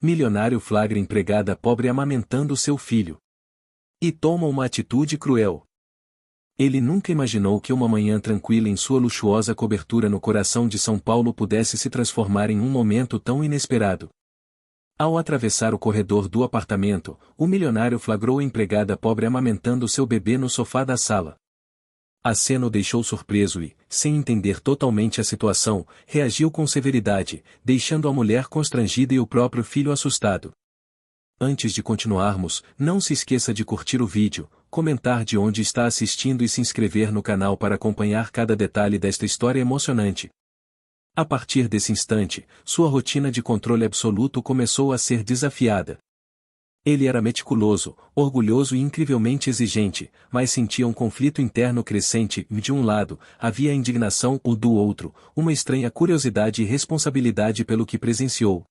Milionário flagra empregada pobre amamentando seu filho. E toma uma atitude cruel. Ele nunca imaginou que uma manhã tranquila em sua luxuosa cobertura no coração de São Paulo pudesse se transformar em um momento tão inesperado. Ao atravessar o corredor do apartamento, o milionário flagrou a empregada pobre amamentando seu bebê no sofá da sala. A cena o deixou surpreso e, sem entender totalmente a situação, reagiu com severidade, deixando a mulher constrangida e o próprio filho assustado. Antes de continuarmos, não se esqueça de curtir o vídeo, comentar de onde está assistindo e se inscrever no canal para acompanhar cada detalhe desta história emocionante. A partir desse instante, sua rotina de controle absoluto começou a ser desafiada. Ele era meticuloso, orgulhoso e incrivelmente exigente, mas sentia um conflito interno crescente, e de um lado, havia a indignação, ou do outro, uma estranha curiosidade e responsabilidade pelo que presenciou.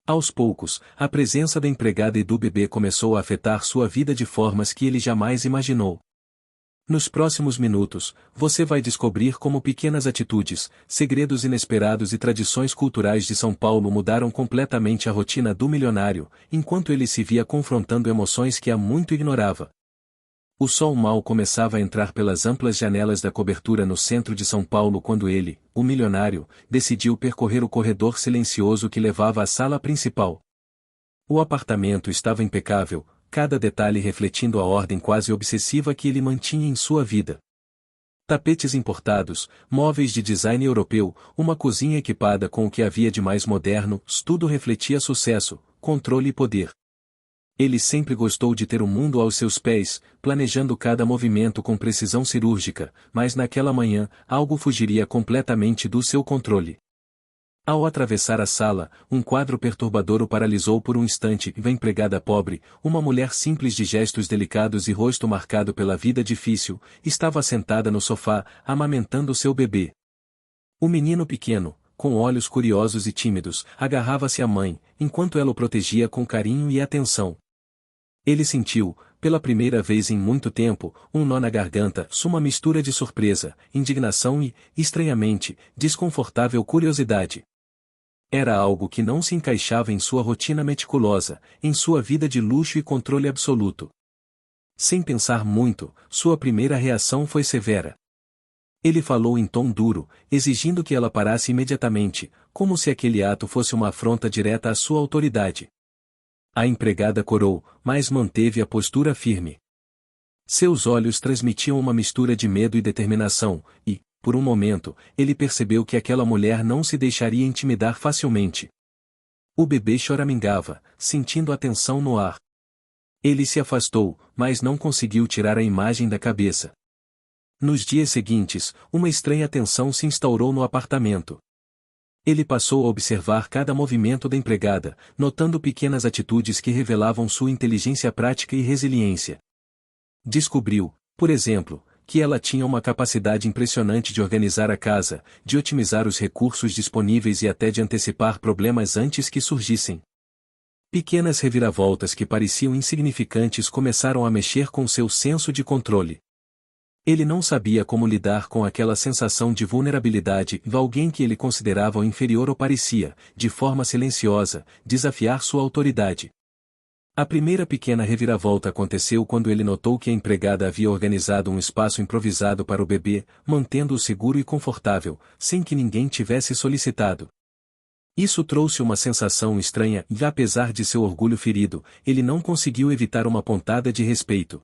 Aos poucos, a presença da empregada e do bebê começou a afetar sua vida de formas que ele jamais imaginou. Nos próximos minutos, você vai descobrir como pequenas atitudes, segredos inesperados e tradições culturais de São Paulo mudaram completamente a rotina do milionário, enquanto ele se via confrontando emoções que há muito ignorava. O sol mal começava a entrar pelas amplas janelas da cobertura no centro de São Paulo quando ele, o milionário, decidiu percorrer o corredor silencioso que levava à sala principal. O apartamento estava impecável, cada detalhe refletindo a ordem quase obsessiva que ele mantinha em sua vida. Tapetes importados, móveis de design europeu, uma cozinha equipada com o que havia de mais moderno, tudo refletia sucesso, controle e poder. Ele sempre gostou de ter o mundo aos seus pés, planejando cada movimento com precisão cirúrgica, mas naquela manhã, algo fugiria completamente do seu controle. Ao atravessar a sala, um quadro perturbador o paralisou por um instante. A empregada pobre, uma mulher simples de gestos delicados e rosto marcado pela vida difícil, estava sentada no sofá, amamentando seu bebê. O menino pequeno, com olhos curiosos e tímidos, agarrava-se à mãe, enquanto ela o protegia com carinho e atenção. Ele sentiu, pela primeira vez em muito tempo, um nó na garganta, uma mistura de surpresa, indignação e, estranhamente, desconfortável curiosidade. Era algo que não se encaixava em sua rotina meticulosa, em sua vida de luxo e controle absoluto. Sem pensar muito, sua primeira reação foi severa. Ele falou em tom duro, exigindo que ela parasse imediatamente, como se aquele ato fosse uma afronta direta à sua autoridade. A empregada corou, mas manteve a postura firme. Seus olhos transmitiam uma mistura de medo e determinação, e, por um momento, ele percebeu que aquela mulher não se deixaria intimidar facilmente. O bebê choramingava, sentindo a tensão no ar. Ele se afastou, mas não conseguiu tirar a imagem da cabeça. Nos dias seguintes, uma estranha tensão se instaurou no apartamento. Ele passou a observar cada movimento da empregada, notando pequenas atitudes que revelavam sua inteligência prática e resiliência. Descobriu, por exemplo, que ela tinha uma capacidade impressionante de organizar a casa, de otimizar os recursos disponíveis e até de antecipar problemas antes que surgissem. Pequenas reviravoltas que pareciam insignificantes começaram a mexer com seu senso de controle. Ele não sabia como lidar com aquela sensação de vulnerabilidade de alguém que ele considerava inferior ou parecia, de forma silenciosa, desafiar sua autoridade. A primeira pequena reviravolta aconteceu quando ele notou que a empregada havia organizado um espaço improvisado para o bebê, mantendo-o seguro e confortável, sem que ninguém tivesse solicitado. Isso trouxe uma sensação estranha e, apesar de seu orgulho ferido, ele não conseguiu evitar uma pontada de respeito.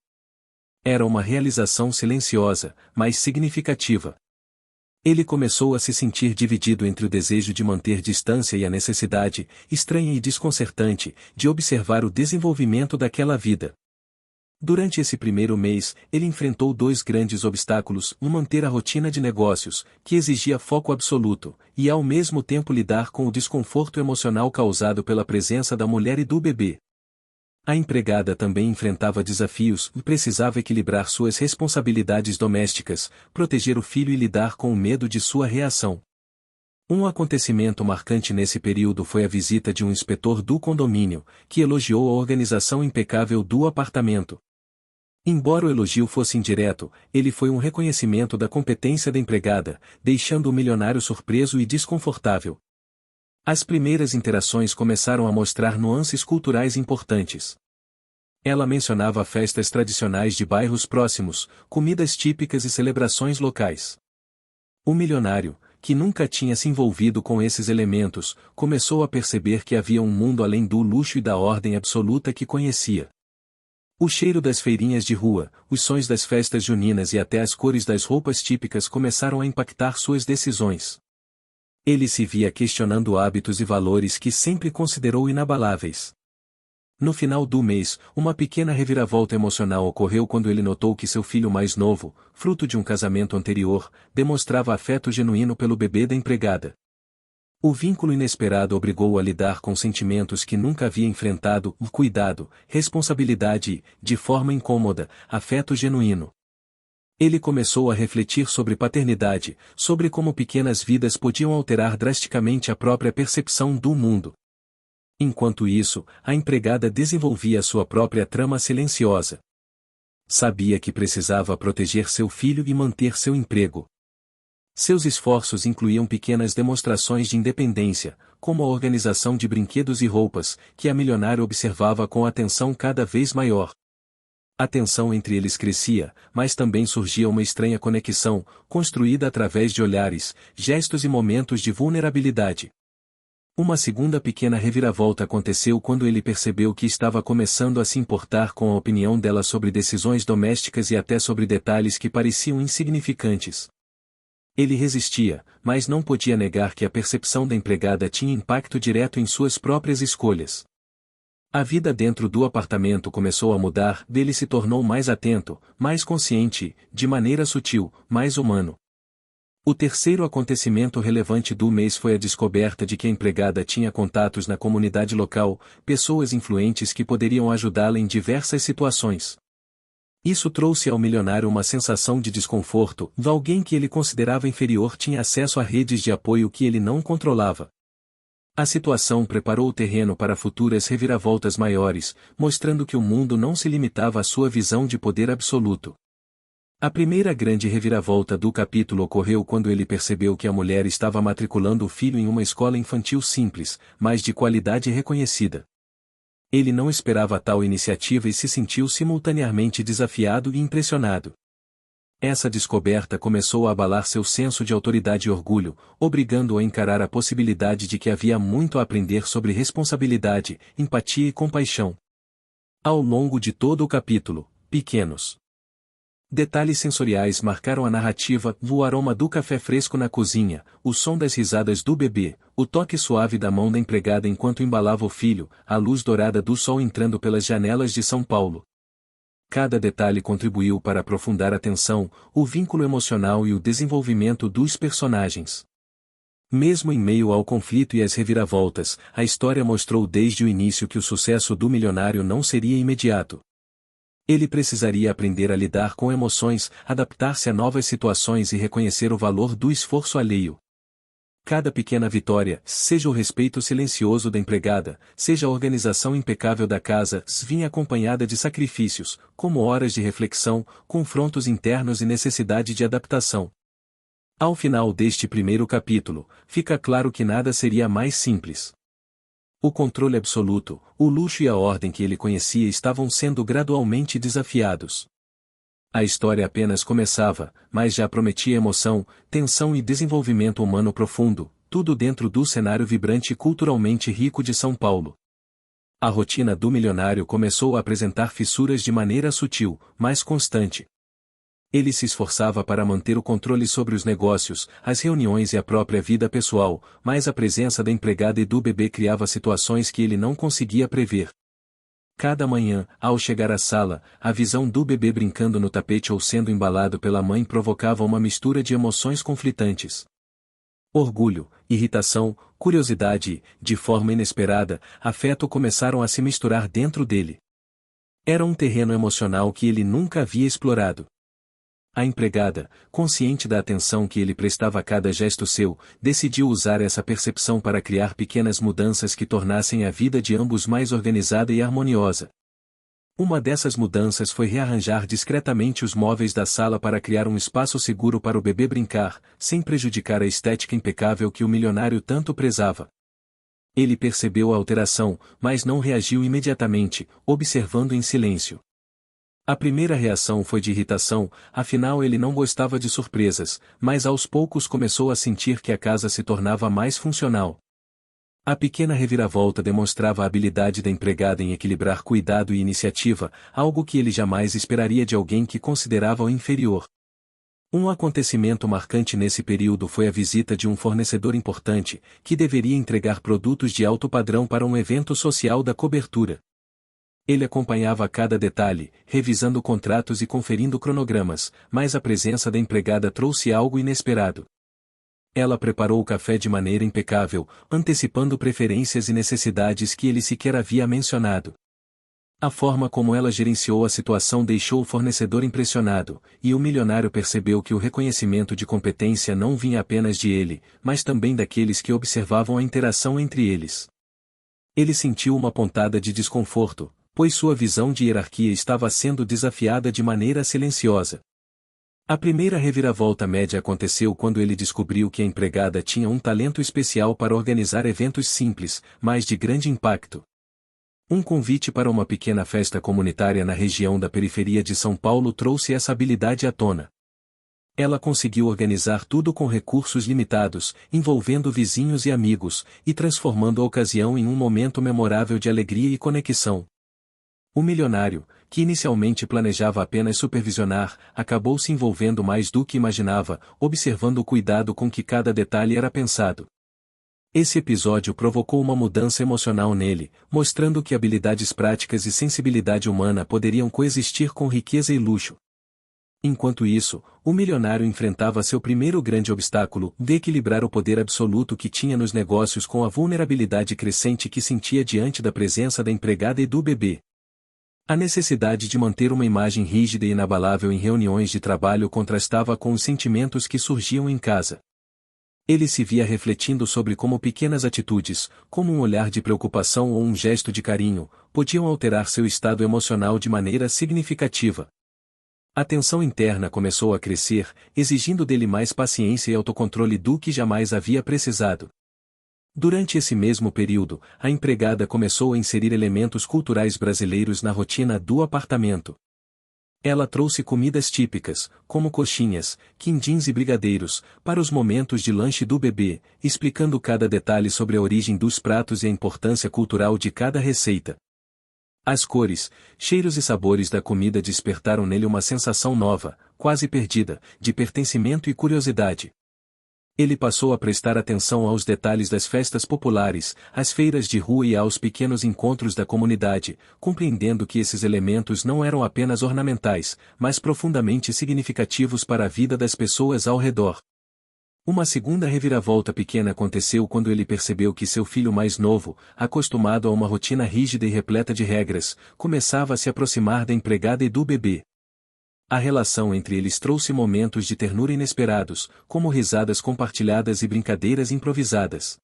Era uma realização silenciosa, mas significativa. Ele começou a se sentir dividido entre o desejo de manter distância e a necessidade, estranha e desconcertante, de observar o desenvolvimento daquela vida. Durante esse primeiro mês, ele enfrentou dois grandes obstáculos: manter a rotina de negócios, que exigia foco absoluto, e ao mesmo tempo lidar com o desconforto emocional causado pela presença da mulher e do bebê. A empregada também enfrentava desafios e precisava equilibrar suas responsabilidades domésticas, proteger o filho e lidar com o medo de sua reação. Um acontecimento marcante nesse período foi a visita de um inspetor do condomínio, que elogiou a organização impecável do apartamento. Embora o elogio fosse indireto, ele foi um reconhecimento da competência da empregada, deixando o milionário surpreso e desconfortável. As primeiras interações começaram a mostrar nuances culturais importantes. Ela mencionava festas tradicionais de bairros próximos, comidas típicas e celebrações locais. O milionário, que nunca tinha se envolvido com esses elementos, começou a perceber que havia um mundo além do luxo e da ordem absoluta que conhecia. O cheiro das feirinhas de rua, os sons das festas juninas e até as cores das roupas típicas começaram a impactar suas decisões. Ele se via questionando hábitos e valores que sempre considerou inabaláveis. No final do mês, uma pequena reviravolta emocional ocorreu quando ele notou que seu filho mais novo, fruto de um casamento anterior, demonstrava afeto genuíno pelo bebê da empregada. O vínculo inesperado obrigou-o a lidar com sentimentos que nunca havia enfrentado: cuidado, responsabilidade e, de forma incômoda, afeto genuíno. Ele começou a refletir sobre paternidade, sobre como pequenas vidas podiam alterar drasticamente a própria percepção do mundo. Enquanto isso, a empregada desenvolvia sua própria trama silenciosa. Sabia que precisava proteger seu filho e manter seu emprego. Seus esforços incluíam pequenas demonstrações de independência, como a organização de brinquedos e roupas, que a milionária observava com atenção cada vez maior. A tensão entre eles crescia, mas também surgia uma estranha conexão, construída através de olhares, gestos e momentos de vulnerabilidade. Uma segunda pequena reviravolta aconteceu quando ele percebeu que estava começando a se importar com a opinião dela sobre decisões domésticas e até sobre detalhes que pareciam insignificantes. Ele resistia, mas não podia negar que a percepção da empregada tinha impacto direto em suas próprias escolhas. A vida dentro do apartamento começou a mudar, ele se tornou mais atento, mais consciente, de maneira sutil, mais humano. O terceiro acontecimento relevante do mês foi a descoberta de que a empregada tinha contatos na comunidade local, pessoas influentes que poderiam ajudá-la em diversas situações. Isso trouxe ao milionário uma sensação de desconforto: alguém que ele considerava inferior tinha acesso a redes de apoio que ele não controlava. A situação preparou o terreno para futuras reviravoltas maiores, mostrando que o mundo não se limitava à sua visão de poder absoluto. A primeira grande reviravolta do capítulo ocorreu quando ele percebeu que a mulher estava matriculando o filho em uma escola infantil simples, mas de qualidade reconhecida. Ele não esperava tal iniciativa e se sentiu simultaneamente desafiado e impressionado. Essa descoberta começou a abalar seu senso de autoridade e orgulho, obrigando-o a encarar a possibilidade de que havia muito a aprender sobre responsabilidade, empatia e compaixão. Ao longo de todo o capítulo, pequenos detalhes sensoriais marcaram a narrativa: o aroma do café fresco na cozinha, o som das risadas do bebê, o toque suave da mão da empregada enquanto embalava o filho, a luz dourada do sol entrando pelas janelas de São Paulo. Cada detalhe contribuiu para aprofundar a tensão, o vínculo emocional e o desenvolvimento dos personagens. Mesmo em meio ao conflito e às reviravoltas, a história mostrou desde o início que o sucesso do milionário não seria imediato. Ele precisaria aprender a lidar com emoções, adaptar-se a novas situações e reconhecer o valor do esforço alheio. Cada pequena vitória, seja o respeito silencioso da empregada, seja a organização impecável da casa, vinha acompanhada de sacrifícios, como horas de reflexão, confrontos internos e necessidade de adaptação. Ao final deste primeiro capítulo, fica claro que nada seria mais simples. O controle absoluto, o luxo e a ordem que ele conhecia estavam sendo gradualmente desafiados. A história apenas começava, mas já prometia emoção, tensão e desenvolvimento humano profundo, tudo dentro do cenário vibrante e culturalmente rico de São Paulo. A rotina do milionário começou a apresentar fissuras de maneira sutil, mas constante. Ele se esforçava para manter o controle sobre os negócios, as reuniões e a própria vida pessoal, mas a presença da empregada e do bebê criava situações que ele não conseguia prever. Cada manhã, ao chegar à sala, a visão do bebê brincando no tapete ou sendo embalado pela mãe provocava uma mistura de emoções conflitantes. Orgulho, irritação, curiosidade e, de forma inesperada, afeto começaram a se misturar dentro dele. Era um terreno emocional que ele nunca havia explorado. A empregada, consciente da atenção que ele prestava a cada gesto seu, decidiu usar essa percepção para criar pequenas mudanças que tornassem a vida de ambos mais organizada e harmoniosa. Uma dessas mudanças foi rearranjar discretamente os móveis da sala para criar um espaço seguro para o bebê brincar, sem prejudicar a estética impecável que o milionário tanto prezava. Ele percebeu a alteração, mas não reagiu imediatamente, observando em silêncio. A primeira reação foi de irritação, afinal ele não gostava de surpresas, mas aos poucos começou a sentir que a casa se tornava mais funcional. A pequena reviravolta demonstrava a habilidade da empregada em equilibrar cuidado e iniciativa, algo que ele jamais esperaria de alguém que considerava-o inferior. Um acontecimento marcante nesse período foi a visita de um fornecedor importante, que deveria entregar produtos de alto padrão para um evento social da cobertura. Ele acompanhava cada detalhe, revisando contratos e conferindo cronogramas, mas a presença da empregada trouxe algo inesperado. Ela preparou o café de maneira impecável, antecipando preferências e necessidades que ele sequer havia mencionado. A forma como ela gerenciou a situação deixou o fornecedor impressionado, e o milionário percebeu que o reconhecimento de competência não vinha apenas de ele, mas também daqueles que observavam a interação entre eles. Ele sentiu uma pontada de desconforto, pois sua visão de hierarquia estava sendo desafiada de maneira silenciosa. A primeira reviravolta média aconteceu quando ele descobriu que a empregada tinha um talento especial para organizar eventos simples, mas de grande impacto. Um convite para uma pequena festa comunitária na região da periferia de São Paulo trouxe essa habilidade à tona. Ela conseguiu organizar tudo com recursos limitados, envolvendo vizinhos e amigos, e transformando a ocasião em um momento memorável de alegria e conexão. O milionário, que inicialmente planejava apenas supervisionar, acabou se envolvendo mais do que imaginava, observando o cuidado com que cada detalhe era pensado. Esse episódio provocou uma mudança emocional nele, mostrando que habilidades práticas e sensibilidade humana poderiam coexistir com riqueza e luxo. Enquanto isso, o milionário enfrentava seu primeiro grande obstáculo, de equilibrar o poder absoluto que tinha nos negócios com a vulnerabilidade crescente que sentia diante da presença da empregada e do bebê. A necessidade de manter uma imagem rígida e inabalável em reuniões de trabalho contrastava com os sentimentos que surgiam em casa. Ele se via refletindo sobre como pequenas atitudes, como um olhar de preocupação ou um gesto de carinho, podiam alterar seu estado emocional de maneira significativa. A tensão interna começou a crescer, exigindo dele mais paciência e autocontrole do que jamais havia precisado. Durante esse mesmo período, a empregada começou a inserir elementos culturais brasileiros na rotina do apartamento. Ela trouxe comidas típicas, como coxinhas, quindins e brigadeiros, para os momentos de lanche do bebê, explicando cada detalhe sobre a origem dos pratos e a importância cultural de cada receita. As cores, cheiros e sabores da comida despertaram nele uma sensação nova, quase perdida, de pertencimento e curiosidade. Ele passou a prestar atenção aos detalhes das festas populares, às feiras de rua e aos pequenos encontros da comunidade, compreendendo que esses elementos não eram apenas ornamentais, mas profundamente significativos para a vida das pessoas ao redor. Uma segunda reviravolta pequena aconteceu quando ele percebeu que seu filho mais novo, acostumado a uma rotina rígida e repleta de regras, começava a se aproximar da empregada e do bebê. A relação entre eles trouxe momentos de ternura inesperados, como risadas compartilhadas e brincadeiras improvisadas.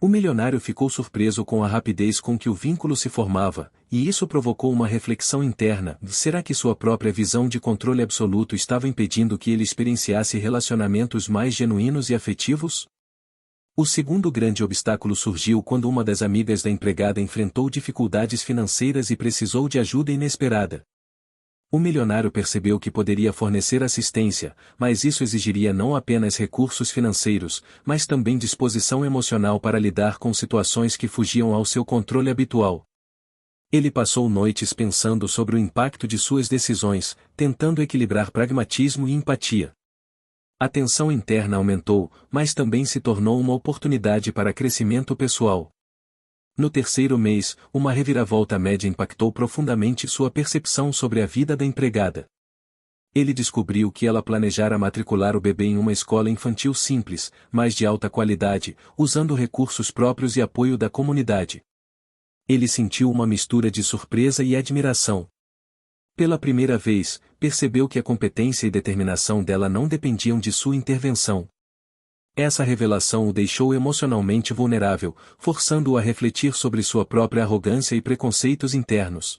O milionário ficou surpreso com a rapidez com que o vínculo se formava, e isso provocou uma reflexão interna: será que sua própria visão de controle absoluto estava impedindo que ele experienciasse relacionamentos mais genuínos e afetivos? O segundo grande obstáculo surgiu quando uma das amigas da empregada enfrentou dificuldades financeiras e precisou de ajuda inesperada. O milionário percebeu que poderia fornecer assistência, mas isso exigiria não apenas recursos financeiros, mas também disposição emocional para lidar com situações que fugiam ao seu controle habitual. Ele passou noites pensando sobre o impacto de suas decisões, tentando equilibrar pragmatismo e empatia. A tensão interna aumentou, mas também se tornou uma oportunidade para crescimento pessoal. No terceiro mês, uma reviravolta média impactou profundamente sua percepção sobre a vida da empregada. Ele descobriu que ela planejara matricular o bebê em uma escola infantil simples, mas de alta qualidade, usando recursos próprios e apoio da comunidade. Ele sentiu uma mistura de surpresa e admiração. Pela primeira vez, percebeu que a competência e determinação dela não dependiam de sua intervenção. Essa revelação o deixou emocionalmente vulnerável, forçando-o a refletir sobre sua própria arrogância e preconceitos internos.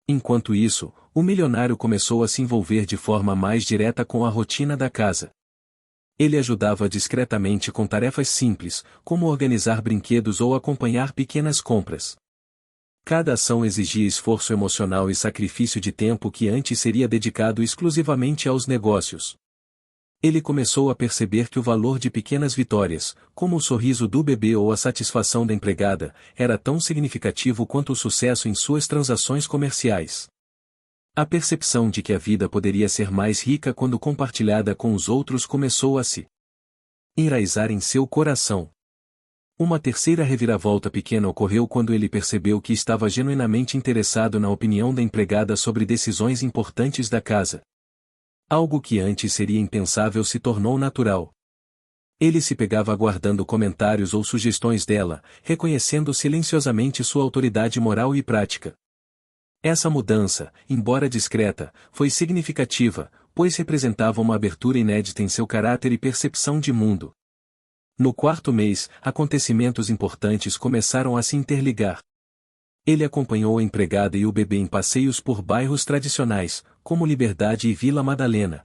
Enquanto isso, o milionário começou a se envolver de forma mais direta com a rotina da casa. Ele ajudava discretamente com tarefas simples, como organizar brinquedos ou acompanhar pequenas compras. Cada ação exigia esforço emocional e sacrifício de tempo que antes seria dedicado exclusivamente aos negócios. Ele começou a perceber que o valor de pequenas vitórias, como o sorriso do bebê ou a satisfação da empregada, era tão significativo quanto o sucesso em suas transações comerciais. A percepção de que a vida poderia ser mais rica quando compartilhada com os outros começou a se enraizar em seu coração. Uma terceira reviravolta pequena ocorreu quando ele percebeu que estava genuinamente interessado na opinião da empregada sobre decisões importantes da casa. Algo que antes seria impensável se tornou natural. Ele se pegava aguardando comentários ou sugestões dela, reconhecendo silenciosamente sua autoridade moral e prática. Essa mudança, embora discreta, foi significativa, pois representava uma abertura inédita em seu caráter e percepção de mundo. No quarto mês, acontecimentos importantes começaram a se interligar. Ele acompanhou a empregada e o bebê em passeios por bairros tradicionais, como Liberdade e Vila Madalena.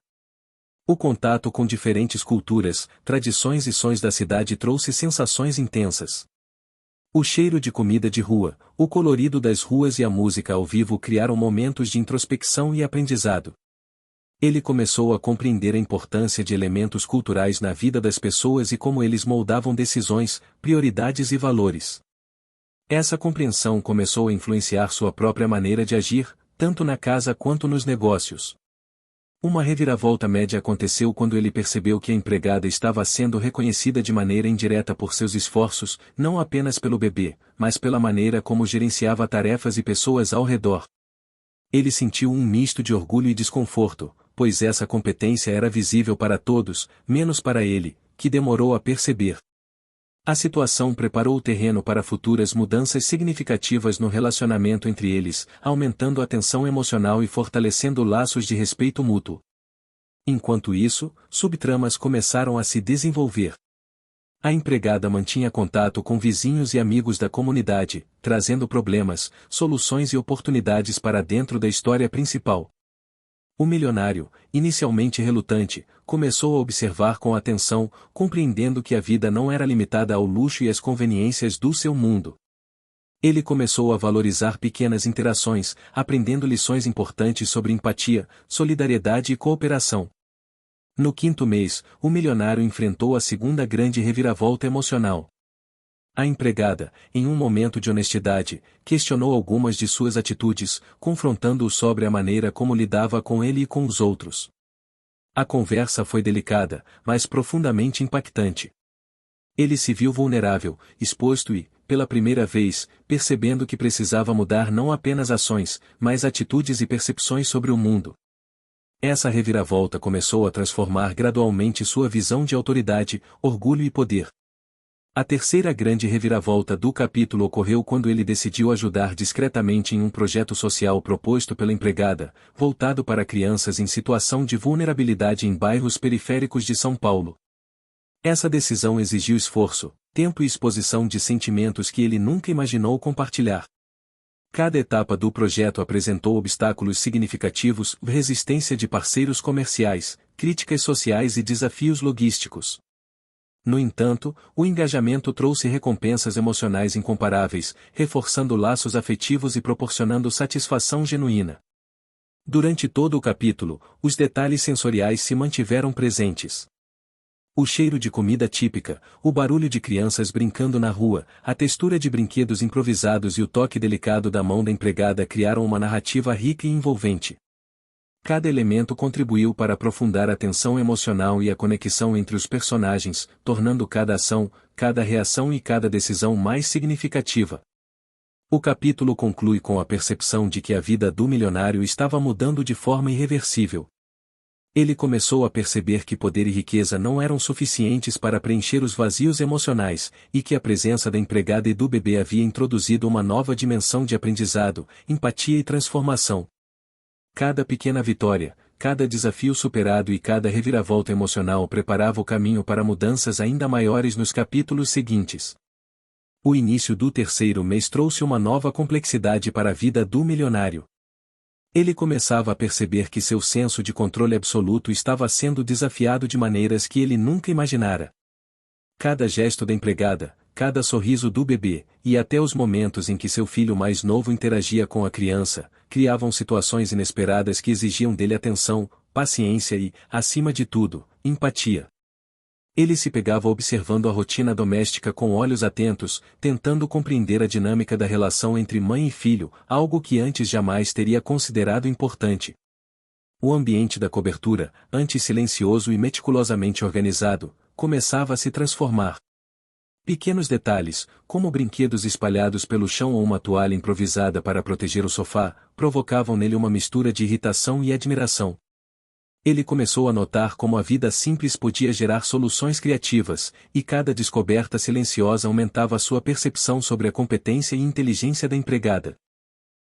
O contato com diferentes culturas, tradições e sons da cidade trouxe sensações intensas. O cheiro de comida de rua, o colorido das ruas e a música ao vivo criaram momentos de introspecção e aprendizado. Ele começou a compreender a importância de elementos culturais na vida das pessoas e como eles moldavam decisões, prioridades e valores. Essa compreensão começou a influenciar sua própria maneira de agir, tanto na casa quanto nos negócios. Uma reviravolta média aconteceu quando ele percebeu que a empregada estava sendo reconhecida de maneira indireta por seus esforços, não apenas pelo bebê, mas pela maneira como gerenciava tarefas e pessoas ao redor. Ele sentiu um misto de orgulho e desconforto, pois essa competência era visível para todos, menos para ele, que demorou a perceber. A situação preparou o terreno para futuras mudanças significativas no relacionamento entre eles, aumentando a tensão emocional e fortalecendo laços de respeito mútuo. Enquanto isso, subtramas começaram a se desenvolver. A empregada mantinha contato com vizinhos e amigos da comunidade, trazendo problemas, soluções e oportunidades para dentro da história principal. O milionário, inicialmente relutante, começou a observar com atenção, compreendendo que a vida não era limitada ao luxo e às conveniências do seu mundo. Ele começou a valorizar pequenas interações, aprendendo lições importantes sobre empatia, solidariedade e cooperação. No quinto mês, o milionário enfrentou a segunda grande reviravolta emocional. A empregada, em um momento de honestidade, questionou algumas de suas atitudes, confrontando-o sobre a maneira como lidava com ele e com os outros. A conversa foi delicada, mas profundamente impactante. Ele se viu vulnerável, exposto e, pela primeira vez, percebendo que precisava mudar não apenas ações, mas atitudes e percepções sobre o mundo. Essa reviravolta começou a transformar gradualmente sua visão de autoridade, orgulho e poder. A terceira grande reviravolta do capítulo ocorreu quando ele decidiu ajudar discretamente em um projeto social proposto pela empregada, voltado para crianças em situação de vulnerabilidade em bairros periféricos de São Paulo. Essa decisão exigiu esforço, tempo e exposição de sentimentos que ele nunca imaginou compartilhar. Cada etapa do projeto apresentou obstáculos significativos, resistência de parceiros comerciais, críticas sociais e desafios logísticos. No entanto, o engajamento trouxe recompensas emocionais incomparáveis, reforçando laços afetivos e proporcionando satisfação genuína. Durante todo o capítulo, os detalhes sensoriais se mantiveram presentes. O cheiro de comida típica, o barulho de crianças brincando na rua, a textura de brinquedos improvisados e o toque delicado da mão da empregada criaram uma narrativa rica e envolvente. Cada elemento contribuiu para aprofundar a tensão emocional e a conexão entre os personagens, tornando cada ação, cada reação e cada decisão mais significativa. O capítulo conclui com a percepção de que a vida do milionário estava mudando de forma irreversível. Ele começou a perceber que poder e riqueza não eram suficientes para preencher os vazios emocionais, e que a presença da empregada e do bebê havia introduzido uma nova dimensão de aprendizado, empatia e transformação. Cada pequena vitória, cada desafio superado e cada reviravolta emocional preparava o caminho para mudanças ainda maiores nos capítulos seguintes. O início do terceiro mês trouxe uma nova complexidade para a vida do milionário. Ele começava a perceber que seu senso de controle absoluto estava sendo desafiado de maneiras que ele nunca imaginara. Cada gesto da empregada, cada sorriso do bebê, e até os momentos em que seu filho mais novo interagia com a criança, criavam situações inesperadas que exigiam dele atenção, paciência e, acima de tudo, empatia. Ele se pegava observando a rotina doméstica com olhos atentos, tentando compreender a dinâmica da relação entre mãe e filho, algo que antes jamais teria considerado importante. O ambiente da cobertura, antes silencioso e meticulosamente organizado, começava a se transformar. Pequenos detalhes, como brinquedos espalhados pelo chão ou uma toalha improvisada para proteger o sofá, provocavam nele uma mistura de irritação e admiração. Ele começou a notar como a vida simples podia gerar soluções criativas, e cada descoberta silenciosa aumentava sua percepção sobre a competência e inteligência da empregada.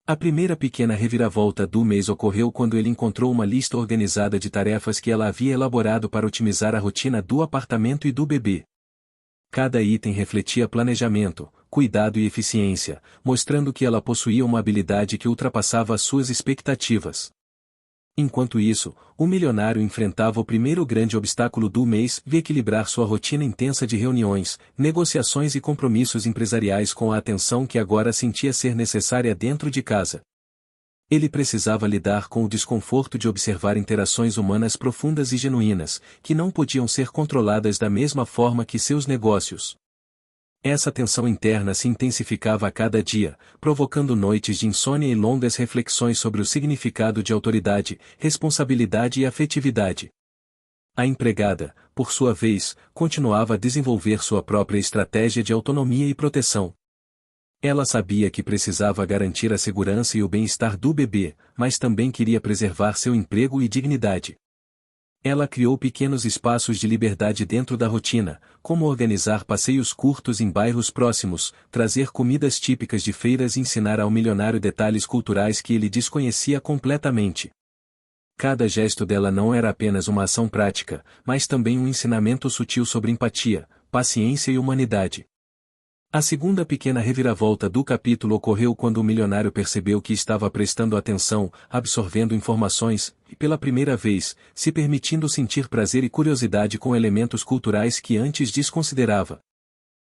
A primeira pequena reviravolta do mês ocorreu quando ele encontrou uma lista organizada de tarefas que ela havia elaborado para otimizar a rotina do apartamento e do bebê. Cada item refletia planejamento, cuidado e eficiência, mostrando que ela possuía uma habilidade que ultrapassava as suas expectativas. Enquanto isso, o milionário enfrentava o primeiro grande obstáculo do mês de equilibrar sua rotina intensa de reuniões, negociações e compromissos empresariais com a atenção que agora sentia ser necessária dentro de casa. Ele precisava lidar com o desconforto de observar interações humanas profundas e genuínas, que não podiam ser controladas da mesma forma que seus negócios. Essa tensão interna se intensificava a cada dia, provocando noites de insônia e longas reflexões sobre o significado de autoridade, responsabilidade e afetividade. A empregada, por sua vez, continuava a desenvolver sua própria estratégia de autonomia e proteção. Ela sabia que precisava garantir a segurança e o bem-estar do bebê, mas também queria preservar seu emprego e dignidade. Ela criou pequenos espaços de liberdade dentro da rotina, como organizar passeios curtos em bairros próximos, trazer comidas típicas de feiras e ensinar ao milionário detalhes culturais que ele desconhecia completamente. Cada gesto dela não era apenas uma ação prática, mas também um ensinamento sutil sobre empatia, paciência e humanidade. A segunda pequena reviravolta do capítulo ocorreu quando o milionário percebeu que estava prestando atenção, absorvendo informações, e pela primeira vez, se permitindo sentir prazer e curiosidade com elementos culturais que antes desconsiderava.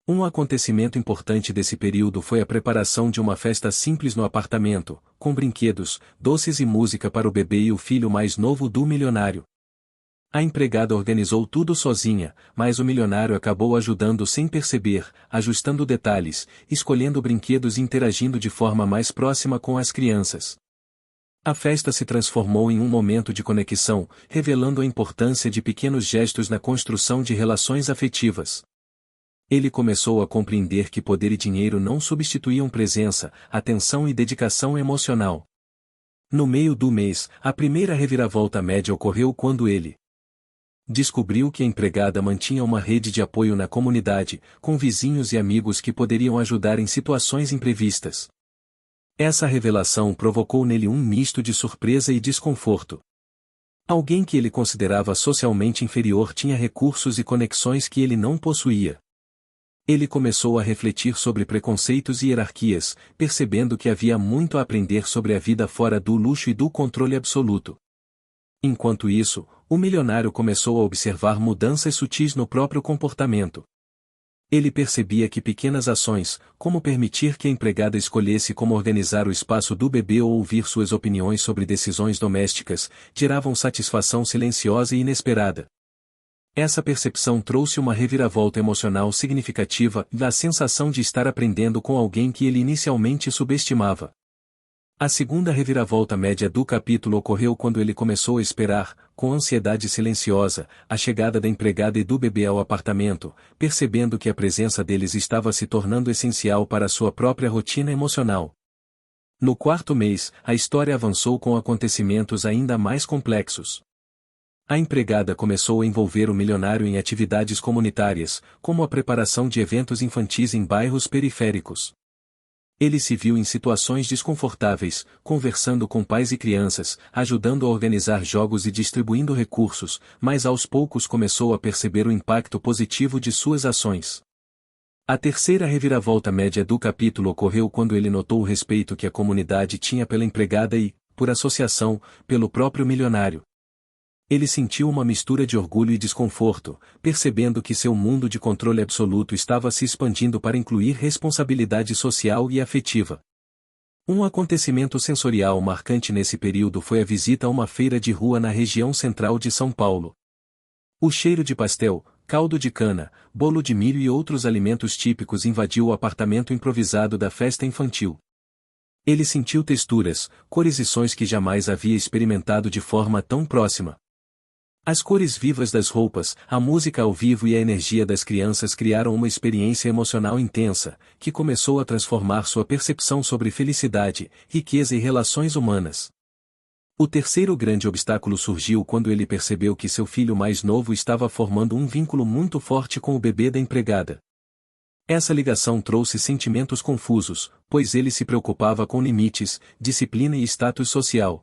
Um acontecimento importante desse período foi a preparação de uma festa simples no apartamento, com brinquedos, doces e música para o bebê e o filho mais novo do milionário. A empregada organizou tudo sozinha, mas o milionário acabou ajudando sem perceber, ajustando detalhes, escolhendo brinquedos e interagindo de forma mais próxima com as crianças. A festa se transformou em um momento de conexão, revelando a importância de pequenos gestos na construção de relações afetivas. Ele começou a compreender que poder e dinheiro não substituíam presença, atenção e dedicação emocional. No meio do mês, a primeira reviravolta média ocorreu quando ele descobriu que a empregada mantinha uma rede de apoio na comunidade, com vizinhos e amigos que poderiam ajudar em situações imprevistas. Essa revelação provocou nele um misto de surpresa e desconforto. Alguém que ele considerava socialmente inferior tinha recursos e conexões que ele não possuía. Ele começou a refletir sobre preconceitos e hierarquias, percebendo que havia muito a aprender sobre a vida fora do luxo e do controle absoluto. Enquanto isso, o milionário começou a observar mudanças sutis no próprio comportamento. Ele percebia que pequenas ações, como permitir que a empregada escolhesse como organizar o espaço do bebê ou ouvir suas opiniões sobre decisões domésticas, geravam satisfação silenciosa e inesperada. Essa percepção trouxe uma reviravolta emocional significativa e a sensação de estar aprendendo com alguém que ele inicialmente subestimava. A segunda reviravolta média do capítulo ocorreu quando ele começou a esperar, com ansiedade silenciosa, a chegada da empregada e do bebê ao apartamento, percebendo que a presença deles estava se tornando essencial para sua própria rotina emocional. No quarto mês, a história avançou com acontecimentos ainda mais complexos. A empregada começou a envolver o milionário em atividades comunitárias, como a preparação de eventos infantis em bairros periféricos. Ele se viu em situações desconfortáveis, conversando com pais e crianças, ajudando a organizar jogos e distribuindo recursos, mas aos poucos começou a perceber o impacto positivo de suas ações. A terceira reviravolta média do capítulo ocorreu quando ele notou o respeito que a comunidade tinha pela empregada e, por associação, pelo próprio milionário. Ele sentiu uma mistura de orgulho e desconforto, percebendo que seu mundo de controle absoluto estava se expandindo para incluir responsabilidade social e afetiva. Um acontecimento sensorial marcante nesse período foi a visita a uma feira de rua na região central de São Paulo. O cheiro de pastel, caldo de cana, bolo de milho e outros alimentos típicos invadiu o apartamento improvisado da festa infantil. Ele sentiu texturas, cores e sons que jamais havia experimentado de forma tão próxima. As cores vivas das roupas, a música ao vivo e a energia das crianças criaram uma experiência emocional intensa, que começou a transformar sua percepção sobre felicidade, riqueza e relações humanas. O terceiro grande obstáculo surgiu quando ele percebeu que seu filho mais novo estava formando um vínculo muito forte com o bebê da empregada. Essa ligação trouxe sentimentos confusos, pois ele se preocupava com limites, disciplina e status social.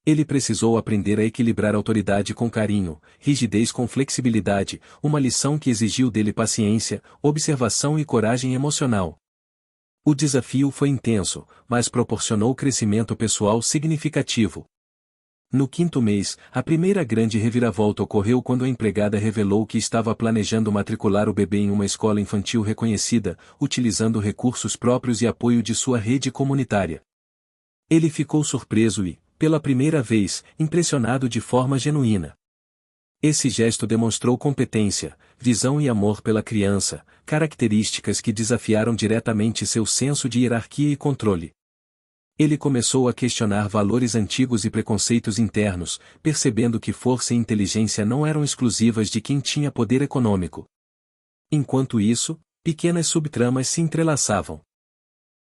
Ele precisou aprender a equilibrar autoridade com carinho, rigidez com flexibilidade, uma lição que exigiu dele paciência, observação e coragem emocional. O desafio foi intenso, mas proporcionou crescimento pessoal significativo. No quinto mês, a primeira grande reviravolta ocorreu quando a empregada revelou que estava planejando matricular o bebê em uma escola infantil reconhecida, utilizando recursos próprios e apoio de sua rede comunitária. Ele ficou surpreso e, pela primeira vez, impressionado de forma genuína. Esse gesto demonstrou competência, visão e amor pela criança, características que desafiaram diretamente seu senso de hierarquia e controle. Ele começou a questionar valores antigos e preconceitos internos, percebendo que força e inteligência não eram exclusivas de quem tinha poder econômico. Enquanto isso, pequenas subtramas se entrelaçavam.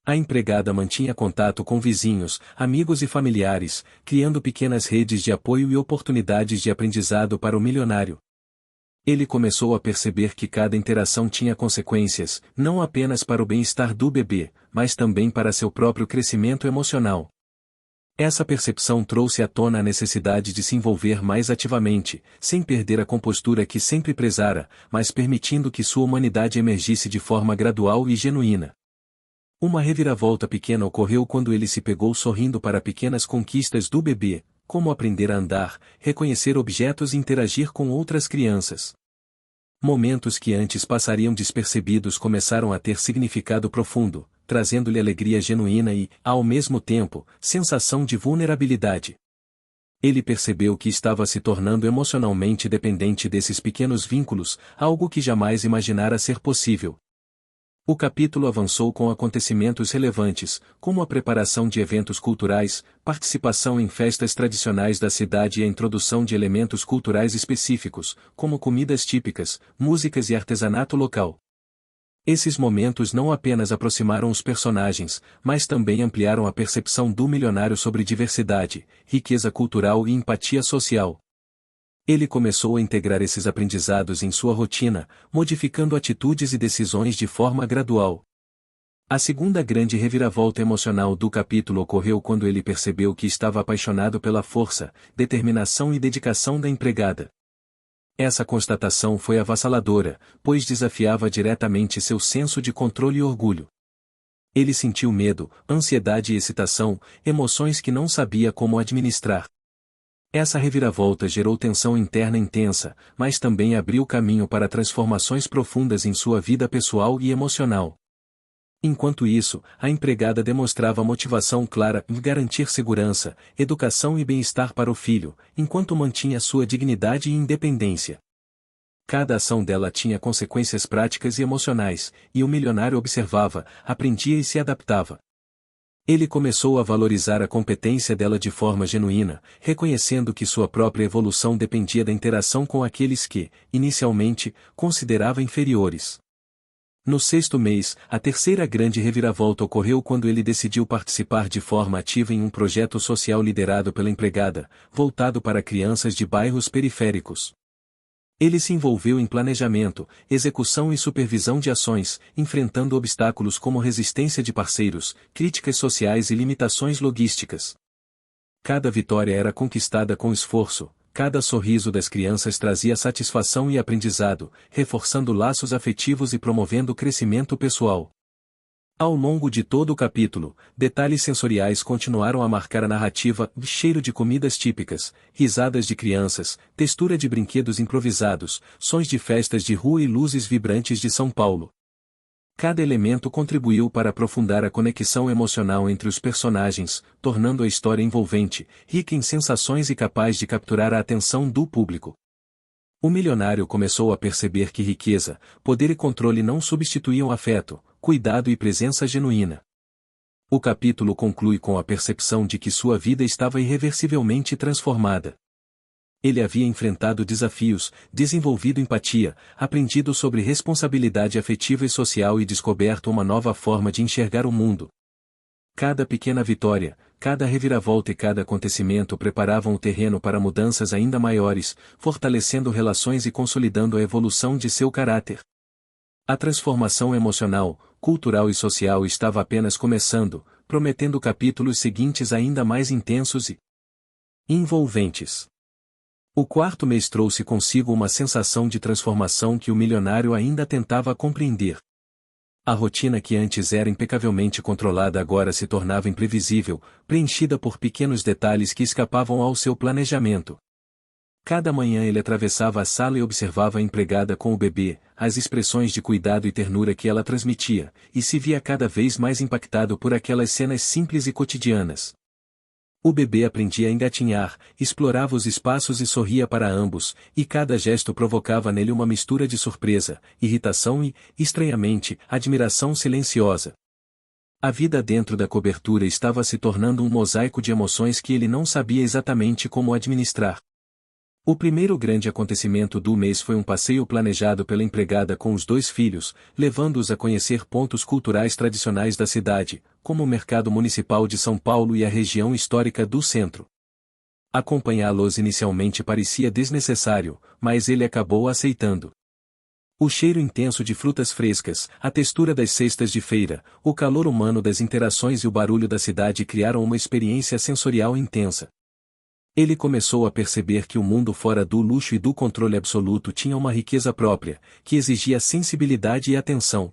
A empregada mantinha contato com vizinhos, amigos e familiares, criando pequenas redes de apoio e oportunidades de aprendizado para o milionário. Ele começou a perceber que cada interação tinha consequências, não apenas para o bem-estar do bebê, mas também para seu próprio crescimento emocional. Essa percepção trouxe à tona a necessidade de se envolver mais ativamente, sem perder a compostura que sempre prezara, mas permitindo que sua humanidade emergisse de forma gradual e genuína. Uma reviravolta pequena ocorreu quando ele se pegou sorrindo para pequenas conquistas do bebê, como aprender a andar, reconhecer objetos e interagir com outras crianças. Momentos que antes passariam despercebidos começaram a ter significado profundo, trazendo-lhe alegria genuína e, ao mesmo tempo, sensação de vulnerabilidade. Ele percebeu que estava se tornando emocionalmente dependente desses pequenos vínculos, algo que jamais imaginara ser possível. O capítulo avançou com acontecimentos relevantes, como a preparação de eventos culturais, participação em festas tradicionais da cidade e a introdução de elementos culturais específicos, como comidas típicas, músicas e artesanato local. Esses momentos não apenas aproximaram os personagens, mas também ampliaram a percepção do milionário sobre diversidade, riqueza cultural e empatia social. Ele começou a integrar esses aprendizados em sua rotina, modificando atitudes e decisões de forma gradual. A segunda grande reviravolta emocional do capítulo ocorreu quando ele percebeu que estava apaixonado pela força, determinação e dedicação da empregada. Essa constatação foi avassaladora, pois desafiava diretamente seu senso de controle e orgulho. Ele sentiu medo, ansiedade e excitação, emoções que não sabia como administrar. Essa reviravolta gerou tensão interna intensa, mas também abriu caminho para transformações profundas em sua vida pessoal e emocional. Enquanto isso, a empregada demonstrava motivação clara em garantir segurança, educação e bem-estar para o filho, enquanto mantinha sua dignidade e independência. Cada ação dela tinha consequências práticas e emocionais, e o milionário observava, aprendia e se adaptava. Ele começou a valorizar a competência dela de forma genuína, reconhecendo que sua própria evolução dependia da interação com aqueles que, inicialmente, considerava inferiores. No sexto mês, a terceira grande reviravolta ocorreu quando ele decidiu participar de forma ativa em um projeto social liderado pela empregada, voltado para crianças de bairros periféricos. Ele se envolveu em planejamento, execução e supervisão de ações, enfrentando obstáculos como resistência de parceiros, críticas sociais e limitações logísticas. Cada vitória era conquistada com esforço, cada sorriso das crianças trazia satisfação e aprendizado, reforçando laços afetivos e promovendo o crescimento pessoal. Ao longo de todo o capítulo, detalhes sensoriais continuaram a marcar a narrativa: cheiro de comidas típicas, risadas de crianças, textura de brinquedos improvisados, sons de festas de rua e luzes vibrantes de São Paulo. Cada elemento contribuiu para aprofundar a conexão emocional entre os personagens, tornando a história envolvente, rica em sensações e capaz de capturar a atenção do público. O milionário começou a perceber que riqueza, poder e controle não substituíam afeto, cuidado e presença genuína. O capítulo conclui com a percepção de que sua vida estava irreversivelmente transformada. Ele havia enfrentado desafios, desenvolvido empatia, aprendido sobre responsabilidade afetiva e social e descoberto uma nova forma de enxergar o mundo. Cada pequena vitória, cada reviravolta e cada acontecimento preparavam o terreno para mudanças ainda maiores, fortalecendo relações e consolidando a evolução de seu caráter. A transformação emocional, cultural e social estava apenas começando, prometendo capítulos seguintes ainda mais intensos e envolventes. O quarto mês trouxe consigo uma sensação de transformação que o milionário ainda tentava compreender. A rotina que antes era impecavelmente controlada agora se tornava imprevisível, preenchida por pequenos detalhes que escapavam ao seu planejamento. Cada manhã ele atravessava a sala e observava a empregada com o bebê, as expressões de cuidado e ternura que ela transmitia, e se via cada vez mais impactado por aquelas cenas simples e cotidianas. O bebê aprendia a engatinhar, explorava os espaços e sorria para ambos, e cada gesto provocava nele uma mistura de surpresa, irritação e, estranhamente, admiração silenciosa. A vida dentro da cobertura estava se tornando um mosaico de emoções que ele não sabia exatamente como administrar. O primeiro grande acontecimento do mês foi um passeio planejado pela empregada com os 2 filhos, levando-os a conhecer pontos culturais tradicionais da cidade, como o Mercado Municipal de São Paulo e a região histórica do centro. Acompanhá-los inicialmente parecia desnecessário, mas ele acabou aceitando. O cheiro intenso de frutas frescas, a textura das cestas de feira, o calor humano das interações e o barulho da cidade criaram uma experiência sensorial intensa. Ele começou a perceber que o mundo fora do luxo e do controle absoluto tinha uma riqueza própria, que exigia sensibilidade e atenção.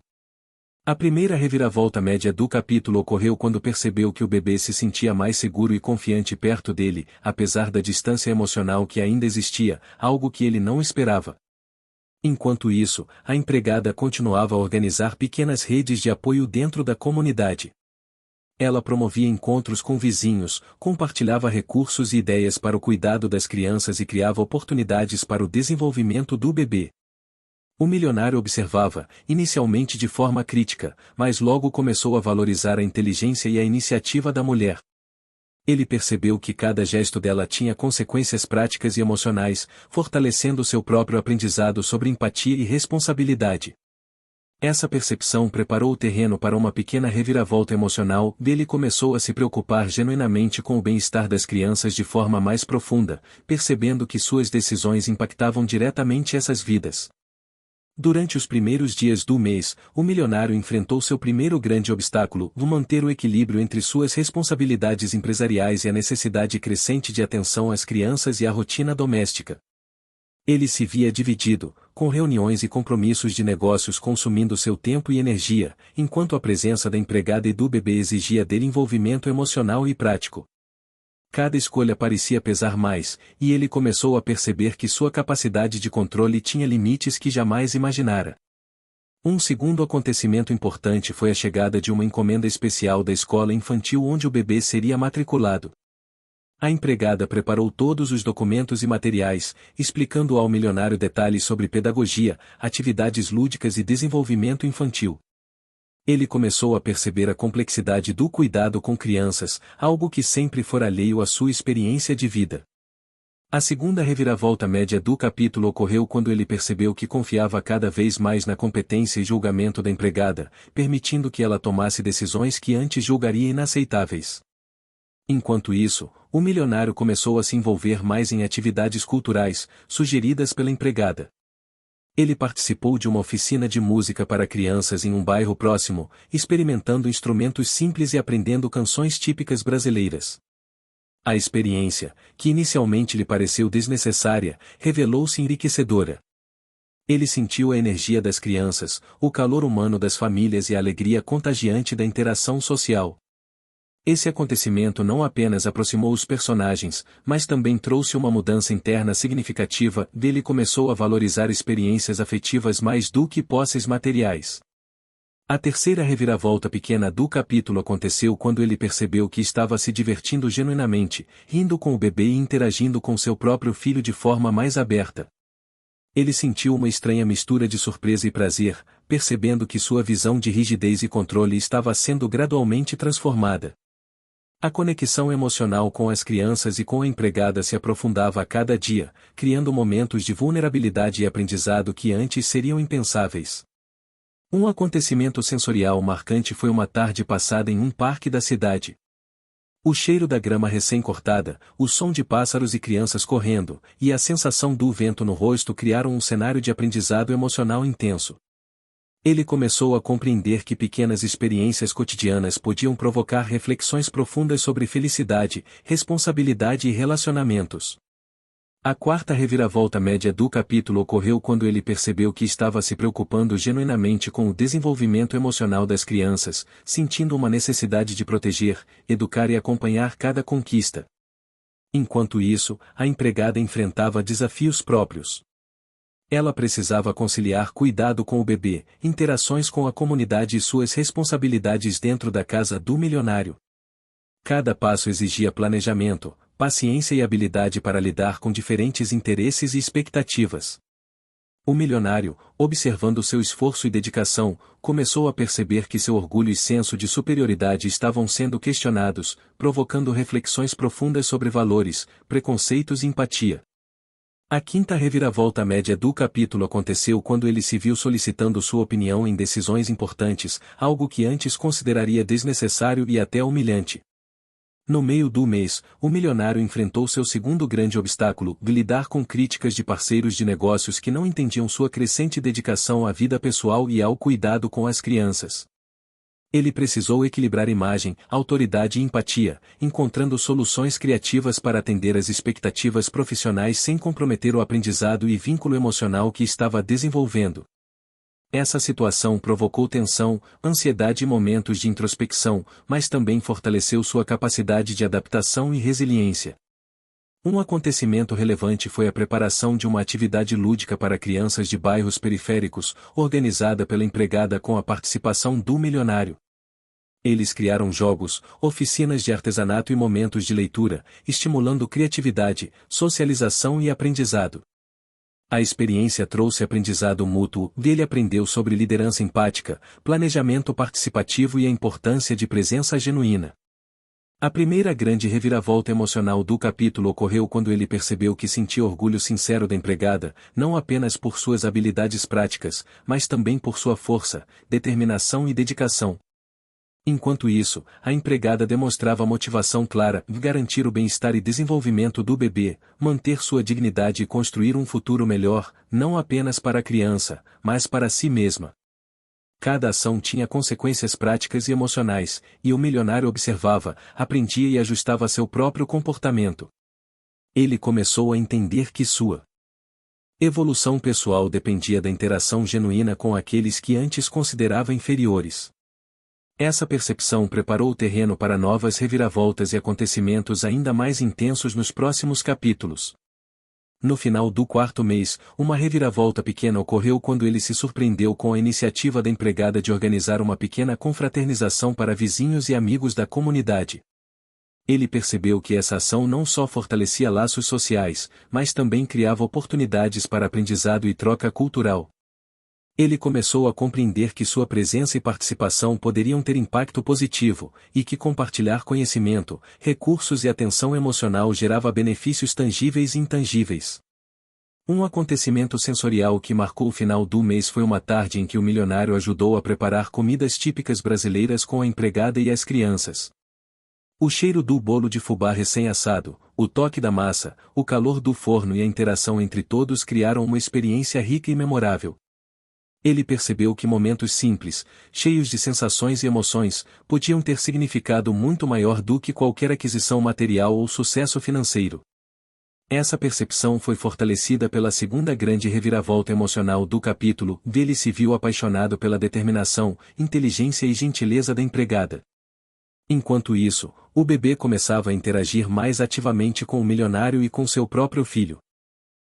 A primeira reviravolta média do capítulo ocorreu quando percebeu que o bebê se sentia mais seguro e confiante perto dele, apesar da distância emocional que ainda existia, algo que ele não esperava. Enquanto isso, a empregada continuava a organizar pequenas redes de apoio dentro da comunidade. Ela promovia encontros com vizinhos, compartilhava recursos e ideias para o cuidado das crianças e criava oportunidades para o desenvolvimento do bebê. O milionário observava, inicialmente de forma crítica, mas logo começou a valorizar a inteligência e a iniciativa da mulher. Ele percebeu que cada gesto dela tinha consequências práticas e emocionais, fortalecendo seu próprio aprendizado sobre empatia e responsabilidade. Essa percepção preparou o terreno para uma pequena reviravolta emocional. Ele começou a se preocupar genuinamente com o bem-estar das crianças de forma mais profunda, percebendo que suas decisões impactavam diretamente essas vidas. Durante os primeiros dias do mês, o milionário enfrentou seu primeiro grande obstáculo: manter o equilíbrio entre suas responsabilidades empresariais e a necessidade crescente de atenção às crianças e à rotina doméstica. Ele se via dividido, com reuniões e compromissos de negócios consumindo seu tempo e energia, enquanto a presença da empregada e do bebê exigia dele envolvimento emocional e prático. Cada escolha parecia pesar mais, e ele começou a perceber que sua capacidade de controle tinha limites que jamais imaginara. Um segundo acontecimento importante foi a chegada de uma encomenda especial da escola infantil onde o bebê seria matriculado. A empregada preparou todos os documentos e materiais, explicando ao milionário detalhes sobre pedagogia, atividades lúdicas e desenvolvimento infantil. Ele começou a perceber a complexidade do cuidado com crianças, algo que sempre fora alheio à sua experiência de vida. A segunda reviravolta média do capítulo ocorreu quando ele percebeu que confiava cada vez mais na competência e julgamento da empregada, permitindo que ela tomasse decisões que antes julgaria inaceitáveis. Enquanto isso, o milionário começou a se envolver mais em atividades culturais, sugeridas pela empregada. Ele participou de uma oficina de música para crianças em um bairro próximo, experimentando instrumentos simples e aprendendo canções típicas brasileiras. A experiência, que inicialmente lhe pareceu desnecessária, revelou-se enriquecedora. Ele sentiu a energia das crianças, o calor humano das famílias e a alegria contagiante da interação social. Esse acontecimento não apenas aproximou os personagens, mas também trouxe uma mudança interna significativa. Ele começou a valorizar experiências afetivas mais do que posses materiais. A terceira reviravolta pequena do capítulo aconteceu quando ele percebeu que estava se divertindo genuinamente, rindo com o bebê e interagindo com seu próprio filho de forma mais aberta. Ele sentiu uma estranha mistura de surpresa e prazer, percebendo que sua visão de rigidez e controle estava sendo gradualmente transformada. A conexão emocional com as crianças e com a empregada se aprofundava a cada dia, criando momentos de vulnerabilidade e aprendizado que antes seriam impensáveis. Um acontecimento sensorial marcante foi uma tarde passada em um parque da cidade. O cheiro da grama recém-cortada, o som de pássaros e crianças correndo, e a sensação do vento no rosto criaram um cenário de aprendizado emocional intenso. Ele começou a compreender que pequenas experiências cotidianas podiam provocar reflexões profundas sobre felicidade, responsabilidade e relacionamentos. A quarta reviravolta média do capítulo ocorreu quando ele percebeu que estava se preocupando genuinamente com o desenvolvimento emocional das crianças, sentindo uma necessidade de proteger, educar e acompanhar cada conquista. Enquanto isso, a empregada enfrentava desafios próprios. Ela precisava conciliar cuidado com o bebê, interações com a comunidade e suas responsabilidades dentro da casa do milionário. Cada passo exigia planejamento, paciência e habilidade para lidar com diferentes interesses e expectativas. O milionário, observando seu esforço e dedicação, começou a perceber que seu orgulho e senso de superioridade estavam sendo questionados, provocando reflexões profundas sobre valores, preconceitos e empatia. A quinta reviravolta média do capítulo aconteceu quando ele se viu solicitando sua opinião em decisões importantes, algo que antes consideraria desnecessário e até humilhante. No meio do mês, o milionário enfrentou seu segundo grande obstáculo, lidar com críticas de parceiros de negócios que não entendiam sua crescente dedicação à vida pessoal e ao cuidado com as crianças. Ele precisou equilibrar imagem, autoridade e empatia, encontrando soluções criativas para atender às expectativas profissionais sem comprometer o aprendizado e vínculo emocional que estava desenvolvendo. Essa situação provocou tensão, ansiedade e momentos de introspecção, mas também fortaleceu sua capacidade de adaptação e resiliência. Um acontecimento relevante foi a preparação de uma atividade lúdica para crianças de bairros periféricos, organizada pela empregada com a participação do milionário. Eles criaram jogos, oficinas de artesanato e momentos de leitura, estimulando criatividade, socialização e aprendizado. A experiência trouxe aprendizado mútuo. Ele aprendeu sobre liderança empática, planejamento participativo e a importância de presença genuína. A primeira grande reviravolta emocional do capítulo ocorreu quando ele percebeu que sentia orgulho sincero da empregada, não apenas por suas habilidades práticas, mas também por sua força, determinação e dedicação. Enquanto isso, a empregada demonstrava motivação clara, garantir o bem-estar e desenvolvimento do bebê, manter sua dignidade e construir um futuro melhor, não apenas para a criança, mas para si mesma. Cada ação tinha consequências práticas e emocionais, e o milionário observava, aprendia e ajustava seu próprio comportamento. Ele começou a entender que sua evolução pessoal dependia da interação genuína com aqueles que antes considerava inferiores. Essa percepção preparou o terreno para novas reviravoltas e acontecimentos ainda mais intensos nos próximos capítulos. No final do quarto mês, uma reviravolta pequena ocorreu quando ele se surpreendeu com a iniciativa da empregada de organizar uma pequena confraternização para vizinhos e amigos da comunidade. Ele percebeu que essa ação não só fortalecia laços sociais, mas também criava oportunidades para aprendizado e troca cultural. Ele começou a compreender que sua presença e participação poderiam ter impacto positivo, e que compartilhar conhecimento, recursos e atenção emocional gerava benefícios tangíveis e intangíveis. Um acontecimento sensorial que marcou o final do mês foi uma tarde em que o milionário ajudou a preparar comidas típicas brasileiras com a empregada e as crianças. O cheiro do bolo de fubá recém-assado, o toque da massa, o calor do forno e a interação entre todos criaram uma experiência rica e memorável. Ele percebeu que momentos simples, cheios de sensações e emoções, podiam ter significado muito maior do que qualquer aquisição material ou sucesso financeiro. Essa percepção foi fortalecida pela segunda grande reviravolta emocional do capítulo. Ele se viu apaixonado pela determinação, inteligência e gentileza da empregada. Enquanto isso, o bebê começava a interagir mais ativamente com o milionário e com seu próprio filho.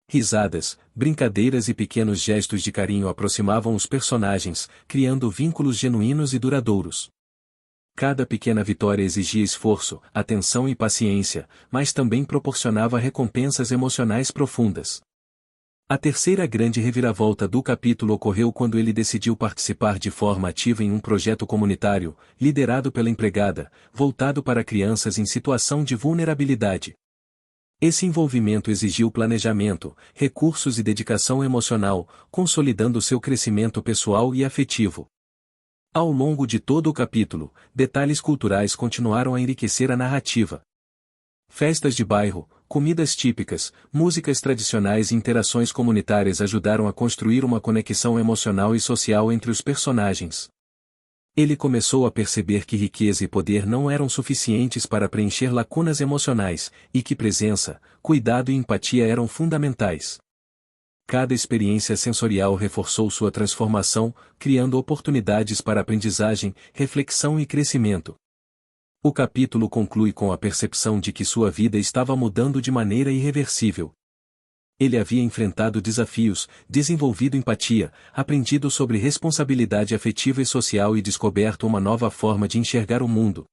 Risadas, brincadeiras e pequenos gestos de carinho aproximavam os personagens, criando vínculos genuínos e duradouros. Cada pequena vitória exigia esforço, atenção e paciência, mas também proporcionava recompensas emocionais profundas. A terceira grande reviravolta do capítulo ocorreu quando ele decidiu participar de forma ativa em um projeto comunitário, liderado pela empregada, voltado para crianças em situação de vulnerabilidade. Esse envolvimento exigiu planejamento, recursos e dedicação emocional, consolidando seu crescimento pessoal e afetivo. Ao longo de todo o capítulo, detalhes culturais continuaram a enriquecer a narrativa. Festas de bairro, comidas típicas, músicas tradicionais e interações comunitárias ajudaram a construir uma conexão emocional e social entre os personagens. Ele começou a perceber que riqueza e poder não eram suficientes para preencher lacunas emocionais, e que presença, cuidado e empatia eram fundamentais. Cada experiência sensorial reforçou sua transformação, criando oportunidades para aprendizagem, reflexão e crescimento. O capítulo conclui com a percepção de que sua vida estava mudando de maneira irreversível. Ele havia enfrentado desafios, desenvolvido empatia, aprendido sobre responsabilidade afetiva e social e descoberto uma nova forma de enxergar o mundo.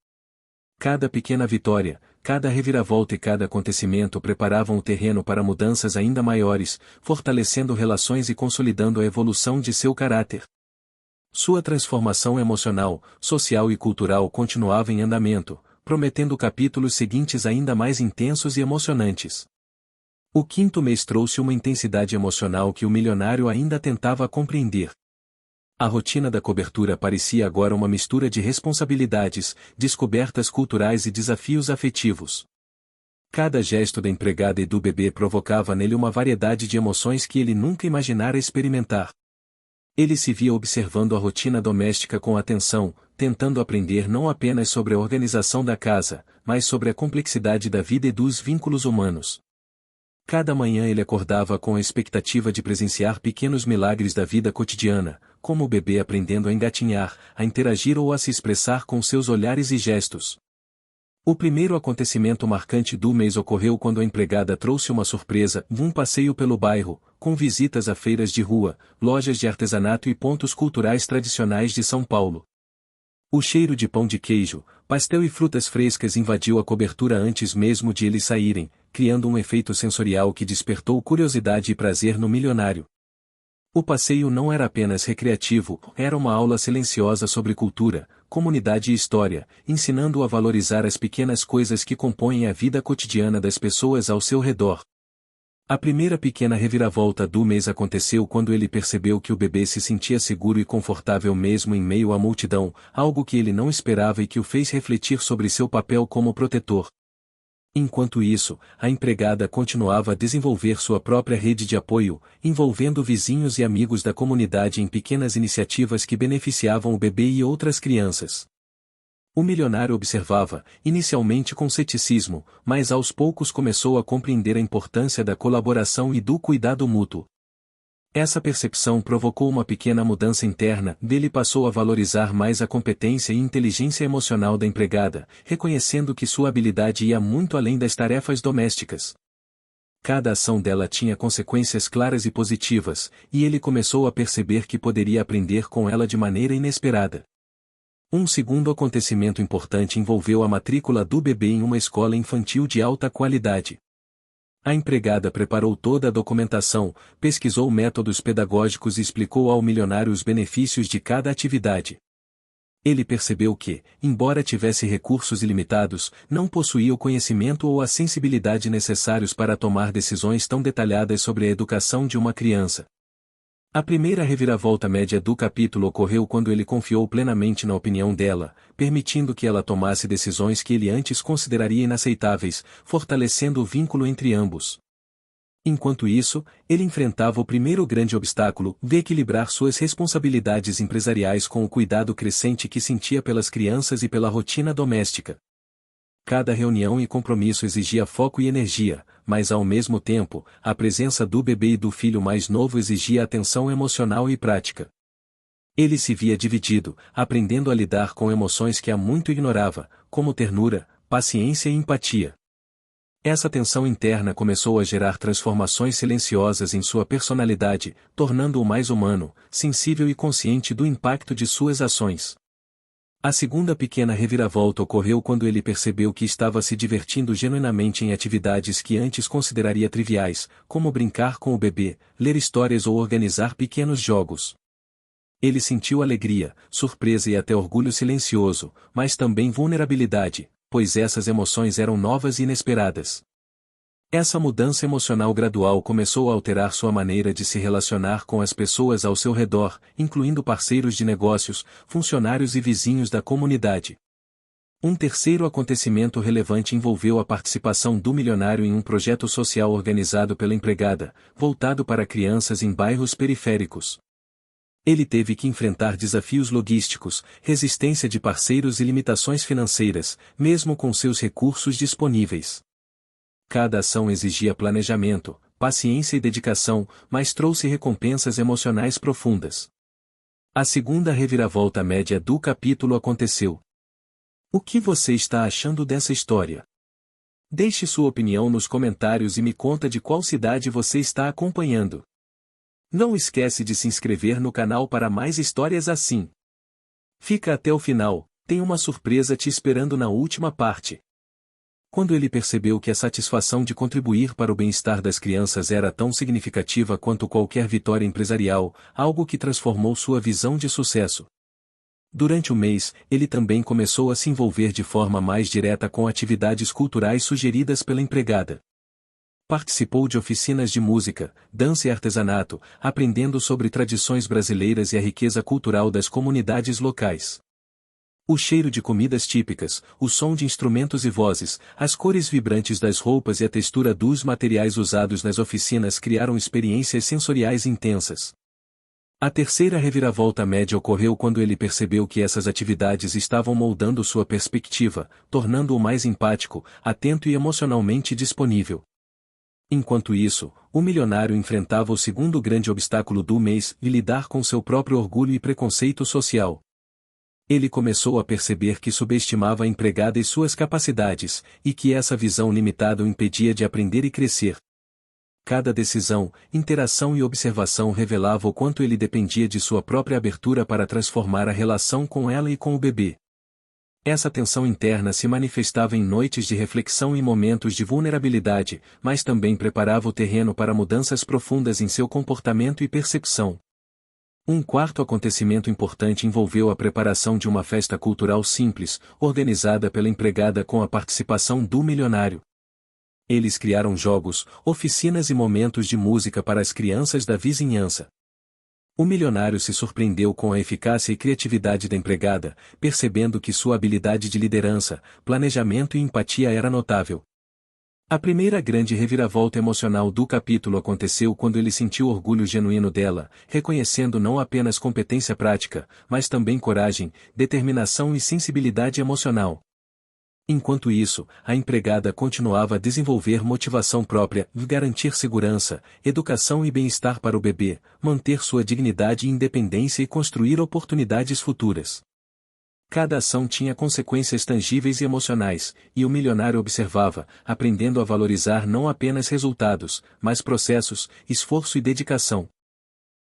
Cada pequena vitória, cada reviravolta e cada acontecimento preparavam o terreno para mudanças ainda maiores, fortalecendo relações e consolidando a evolução de seu caráter. Sua transformação emocional, social e cultural continuava em andamento, prometendo capítulos seguintes ainda mais intensos e emocionantes. O quinto mês trouxe uma intensidade emocional que o milionário ainda tentava compreender. A rotina da cobertura parecia agora uma mistura de responsabilidades, descobertas culturais e desafios afetivos. Cada gesto da empregada e do bebê provocava nele uma variedade de emoções que ele nunca imaginara experimentar. Ele se via observando a rotina doméstica com atenção, tentando aprender não apenas sobre a organização da casa, mas sobre a complexidade da vida e dos vínculos humanos. Cada manhã ele acordava com a expectativa de presenciar pequenos milagres da vida cotidiana, como o bebê aprendendo a engatinhar, a interagir ou a se expressar com seus olhares e gestos. O primeiro acontecimento marcante do mês ocorreu quando a empregada trouxe uma surpresa, um passeio pelo bairro, com visitas a feiras de rua, lojas de artesanato e pontos culturais tradicionais de São Paulo. O cheiro de pão de queijo, pastel e frutas frescas invadiu a cobertura antes mesmo de eles saírem, criando um efeito sensorial que despertou curiosidade e prazer no milionário. O passeio não era apenas recreativo, era uma aula silenciosa sobre cultura, comunidade e história, ensinando-o a valorizar as pequenas coisas que compõem a vida cotidiana das pessoas ao seu redor. A primeira pequena reviravolta do mês aconteceu quando ele percebeu que o bebê se sentia seguro e confortável mesmo em meio à multidão, algo que ele não esperava e que o fez refletir sobre seu papel como protetor. Enquanto isso, a empregada continuava a desenvolver sua própria rede de apoio, envolvendo vizinhos e amigos da comunidade em pequenas iniciativas que beneficiavam o bebê e outras crianças. O milionário observava, inicialmente com ceticismo, mas aos poucos começou a compreender a importância da colaboração e do cuidado mútuo. Essa percepção provocou uma pequena mudança interna, dele passou a valorizar mais a competência e inteligência emocional da empregada, reconhecendo que sua habilidade ia muito além das tarefas domésticas. Cada ação dela tinha consequências claras e positivas, e ele começou a perceber que poderia aprender com ela de maneira inesperada. Um segundo acontecimento importante envolveu a matrícula do bebê em uma escola infantil de alta qualidade. A empregada preparou toda a documentação, pesquisou métodos pedagógicos e explicou ao milionário os benefícios de cada atividade. Ele percebeu que, embora tivesse recursos ilimitados, não possuía o conhecimento ou a sensibilidade necessários para tomar decisões tão detalhadas sobre a educação de uma criança. A primeira reviravolta média do capítulo ocorreu quando ele confiou plenamente na opinião dela, permitindo que ela tomasse decisões que ele antes consideraria inaceitáveis, fortalecendo o vínculo entre ambos. Enquanto isso, ele enfrentava o primeiro grande obstáculo, de equilibrar suas responsabilidades empresariais com o cuidado crescente que sentia pelas crianças e pela rotina doméstica. Cada reunião e compromisso exigia foco e energia, mas ao mesmo tempo, a presença do bebê e do filho mais novo exigia atenção emocional e prática. Ele se via dividido, aprendendo a lidar com emoções que há muito ignorava, como ternura, paciência e empatia. Essa tensão interna começou a gerar transformações silenciosas em sua personalidade, tornando-o mais humano, sensível e consciente do impacto de suas ações. A segunda pequena reviravolta ocorreu quando ele percebeu que estava se divertindo genuinamente em atividades que antes consideraria triviais, como brincar com o bebê, ler histórias ou organizar pequenos jogos. Ele sentiu alegria, surpresa e até orgulho silencioso, mas também vulnerabilidade, pois essas emoções eram novas e inesperadas. Essa mudança emocional gradual começou a alterar sua maneira de se relacionar com as pessoas ao seu redor, incluindo parceiros de negócios, funcionários e vizinhos da comunidade. Um terceiro acontecimento relevante envolveu a participação do milionário em um projeto social organizado pela empregada, voltado para crianças em bairros periféricos. Ele teve que enfrentar desafios logísticos, resistência de parceiros e limitações financeiras, mesmo com seus recursos disponíveis. Cada ação exigia planejamento, paciência e dedicação, mas trouxe recompensas emocionais profundas. A segunda reviravolta média do capítulo aconteceu. O que você está achando dessa história? Deixe sua opinião nos comentários e me conta de qual cidade você está acompanhando. Não esquece de se inscrever no canal para mais histórias assim. Fica até o final, tem uma surpresa te esperando na última parte. Quando ele percebeu que a satisfação de contribuir para o bem-estar das crianças era tão significativa quanto qualquer vitória empresarial, algo que transformou sua visão de sucesso. Durante o mês, ele também começou a se envolver de forma mais direta com atividades culturais sugeridas pela empregada. Participou de oficinas de música, dança e artesanato, aprendendo sobre tradições brasileiras e a riqueza cultural das comunidades locais. O cheiro de comidas típicas, o som de instrumentos e vozes, as cores vibrantes das roupas e a textura dos materiais usados nas oficinas criaram experiências sensoriais intensas. A terceira reviravolta média ocorreu quando ele percebeu que essas atividades estavam moldando sua perspectiva, tornando-o mais empático, atento e emocionalmente disponível. Enquanto isso, o milionário enfrentava o segundo grande obstáculo do mês, lidar com seu próprio orgulho e preconceito social. Ele começou a perceber que subestimava a empregada e suas capacidades, e que essa visão limitada o impedia de aprender e crescer. Cada decisão, interação e observação revelava o quanto ele dependia de sua própria abertura para transformar a relação com ela e com o bebê. Essa tensão interna se manifestava em noites de reflexão e momentos de vulnerabilidade, mas também preparava o terreno para mudanças profundas em seu comportamento e percepção. Um quarto acontecimento importante envolveu a preparação de uma festa cultural simples, organizada pela empregada com a participação do milionário. Eles criaram jogos, oficinas e momentos de música para as crianças da vizinhança. O milionário se surpreendeu com a eficácia e criatividade da empregada, percebendo que sua habilidade de liderança, planejamento e empatia era notável. A primeira grande reviravolta emocional do capítulo aconteceu quando ele sentiu orgulho genuíno dela, reconhecendo não apenas competência prática, mas também coragem, determinação e sensibilidade emocional. Enquanto isso, a empregada continuava a desenvolver motivação própria, garantir segurança, educação e bem-estar para o bebê, manter sua dignidade e independência e construir oportunidades futuras. Cada ação tinha consequências tangíveis e emocionais, e o milionário observava, aprendendo a valorizar não apenas resultados, mas processos, esforço e dedicação.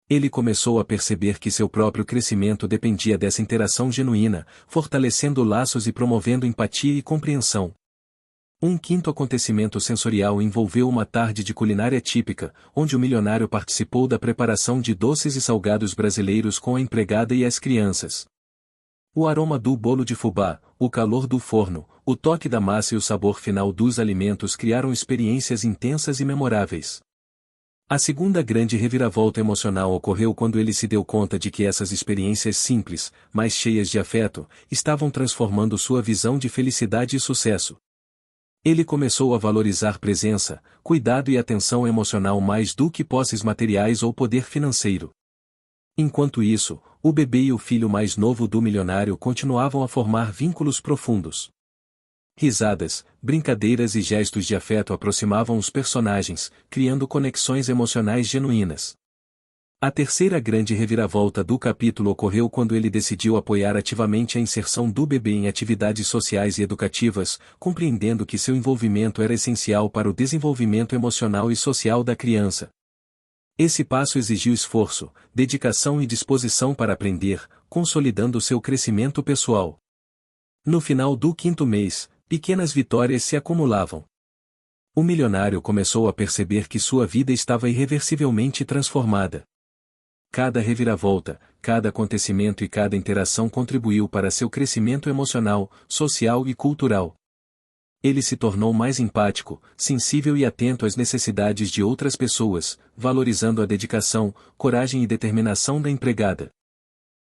Ele começou a perceber que seu próprio crescimento dependia dessa interação genuína, fortalecendo laços e promovendo empatia e compreensão. Um quinto acontecimento sensorial envolveu uma tarde de culinária típica, onde o milionário participou da preparação de doces e salgados brasileiros com a empregada e as crianças. O aroma do bolo de fubá, o calor do forno, o toque da massa e o sabor final dos alimentos criaram experiências intensas e memoráveis. A segunda grande reviravolta emocional ocorreu quando ele se deu conta de que essas experiências simples, mas cheias de afeto, estavam transformando sua visão de felicidade e sucesso. Ele começou a valorizar presença, cuidado e atenção emocional mais do que posses materiais ou poder financeiro. Enquanto isso, o bebê e o filho mais novo do milionário continuavam a formar vínculos profundos. Risadas, brincadeiras e gestos de afeto aproximavam os personagens, criando conexões emocionais genuínas. A terceira grande reviravolta do capítulo ocorreu quando ele decidiu apoiar ativamente a inserção do bebê em atividades sociais e educativas, compreendendo que seu envolvimento era essencial para o desenvolvimento emocional e social da criança. Esse passo exigiu esforço, dedicação e disposição para aprender, consolidando seu crescimento pessoal. No final do quinto mês, pequenas vitórias se acumulavam. O milionário começou a perceber que sua vida estava irreversivelmente transformada. Cada reviravolta, cada acontecimento e cada interação contribuiu para seu crescimento emocional, social e cultural. Ele se tornou mais empático, sensível e atento às necessidades de outras pessoas, valorizando a dedicação, coragem e determinação da empregada.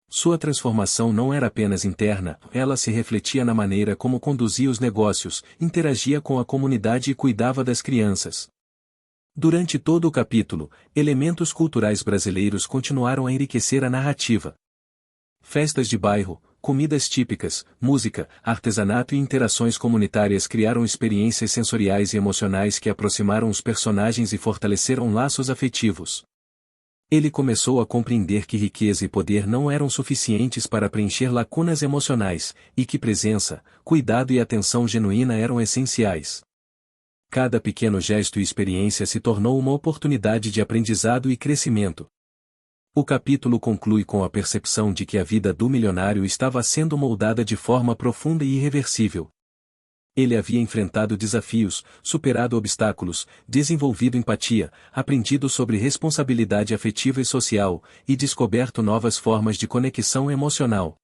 Sua transformação não era apenas interna, ela se refletia na maneira como conduzia os negócios, interagia com a comunidade e cuidava das crianças. Durante todo o capítulo, elementos culturais brasileiros continuaram a enriquecer a narrativa. Festas de bairro, comidas típicas, música, artesanato e interações comunitárias criaram experiências sensoriais e emocionais que aproximaram os personagens e fortaleceram laços afetivos. Ele começou a compreender que riqueza e poder não eram suficientes para preencher lacunas emocionais, e que presença, cuidado e atenção genuína eram essenciais. Cada pequeno gesto e experiência se tornou uma oportunidade de aprendizado e crescimento. O capítulo conclui com a percepção de que a vida do milionário estava sendo moldada de forma profunda e irreversível. Ele havia enfrentado desafios, superado obstáculos, desenvolvido empatia, aprendido sobre responsabilidade afetiva e social, e descoberto novas formas de conexão emocional.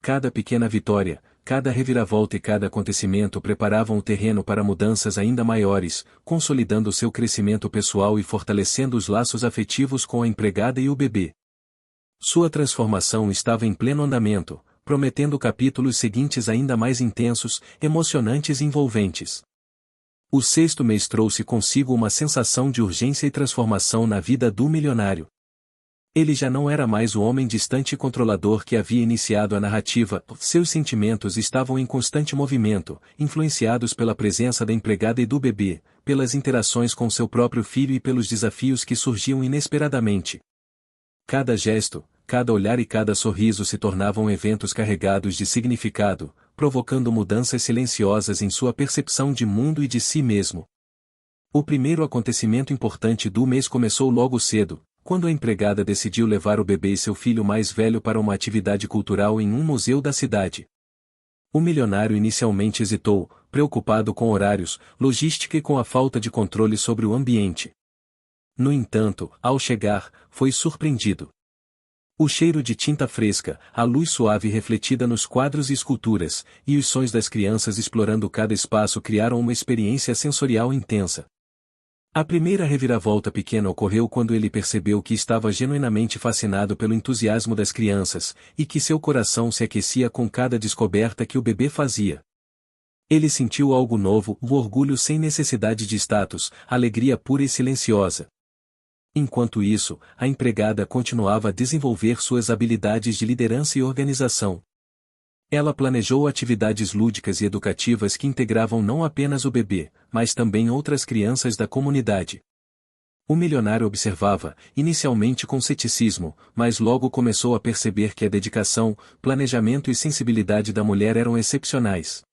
Cada pequena vitória, cada reviravolta e cada acontecimento preparavam o terreno para mudanças ainda maiores, consolidando seu crescimento pessoal e fortalecendo os laços afetivos com a empregada e o bebê. Sua transformação estava em pleno andamento, prometendo capítulos seguintes ainda mais intensos, emocionantes e envolventes. O sexto mês trouxe consigo uma sensação de urgência e transformação na vida do milionário. Ele já não era mais o homem distante e controlador que havia iniciado a narrativa, seus sentimentos estavam em constante movimento, influenciados pela presença da empregada e do bebê, pelas interações com seu próprio filho e pelos desafios que surgiam inesperadamente. Cada gesto, cada olhar e cada sorriso se tornavam eventos carregados de significado, provocando mudanças silenciosas em sua percepção de mundo e de si mesmo. O primeiro acontecimento importante do mês começou logo cedo, quando a empregada decidiu levar o bebê e seu filho mais velho para uma atividade cultural em um museu da cidade. O milionário inicialmente hesitou, preocupado com horários, logística e com a falta de controle sobre o ambiente. No entanto, ao chegar, foi surpreendido. O cheiro de tinta fresca, a luz suave refletida nos quadros e esculturas, e os sons das crianças explorando cada espaço criaram uma experiência sensorial intensa. A primeira reviravolta pequena ocorreu quando ele percebeu que estava genuinamente fascinado pelo entusiasmo das crianças, e que seu coração se aquecia com cada descoberta que o bebê fazia. Ele sentiu algo novo, o orgulho sem necessidade de status, alegria pura e silenciosa. Enquanto isso, a empregada continuava a desenvolver suas habilidades de liderança e organização. Ela planejou atividades lúdicas e educativas que integravam não apenas o bebê, mas também outras crianças da comunidade. O milionário observava, inicialmente com ceticismo, mas logo começou a perceber que a dedicação, planejamento e sensibilidade da mulher eram excepcionais.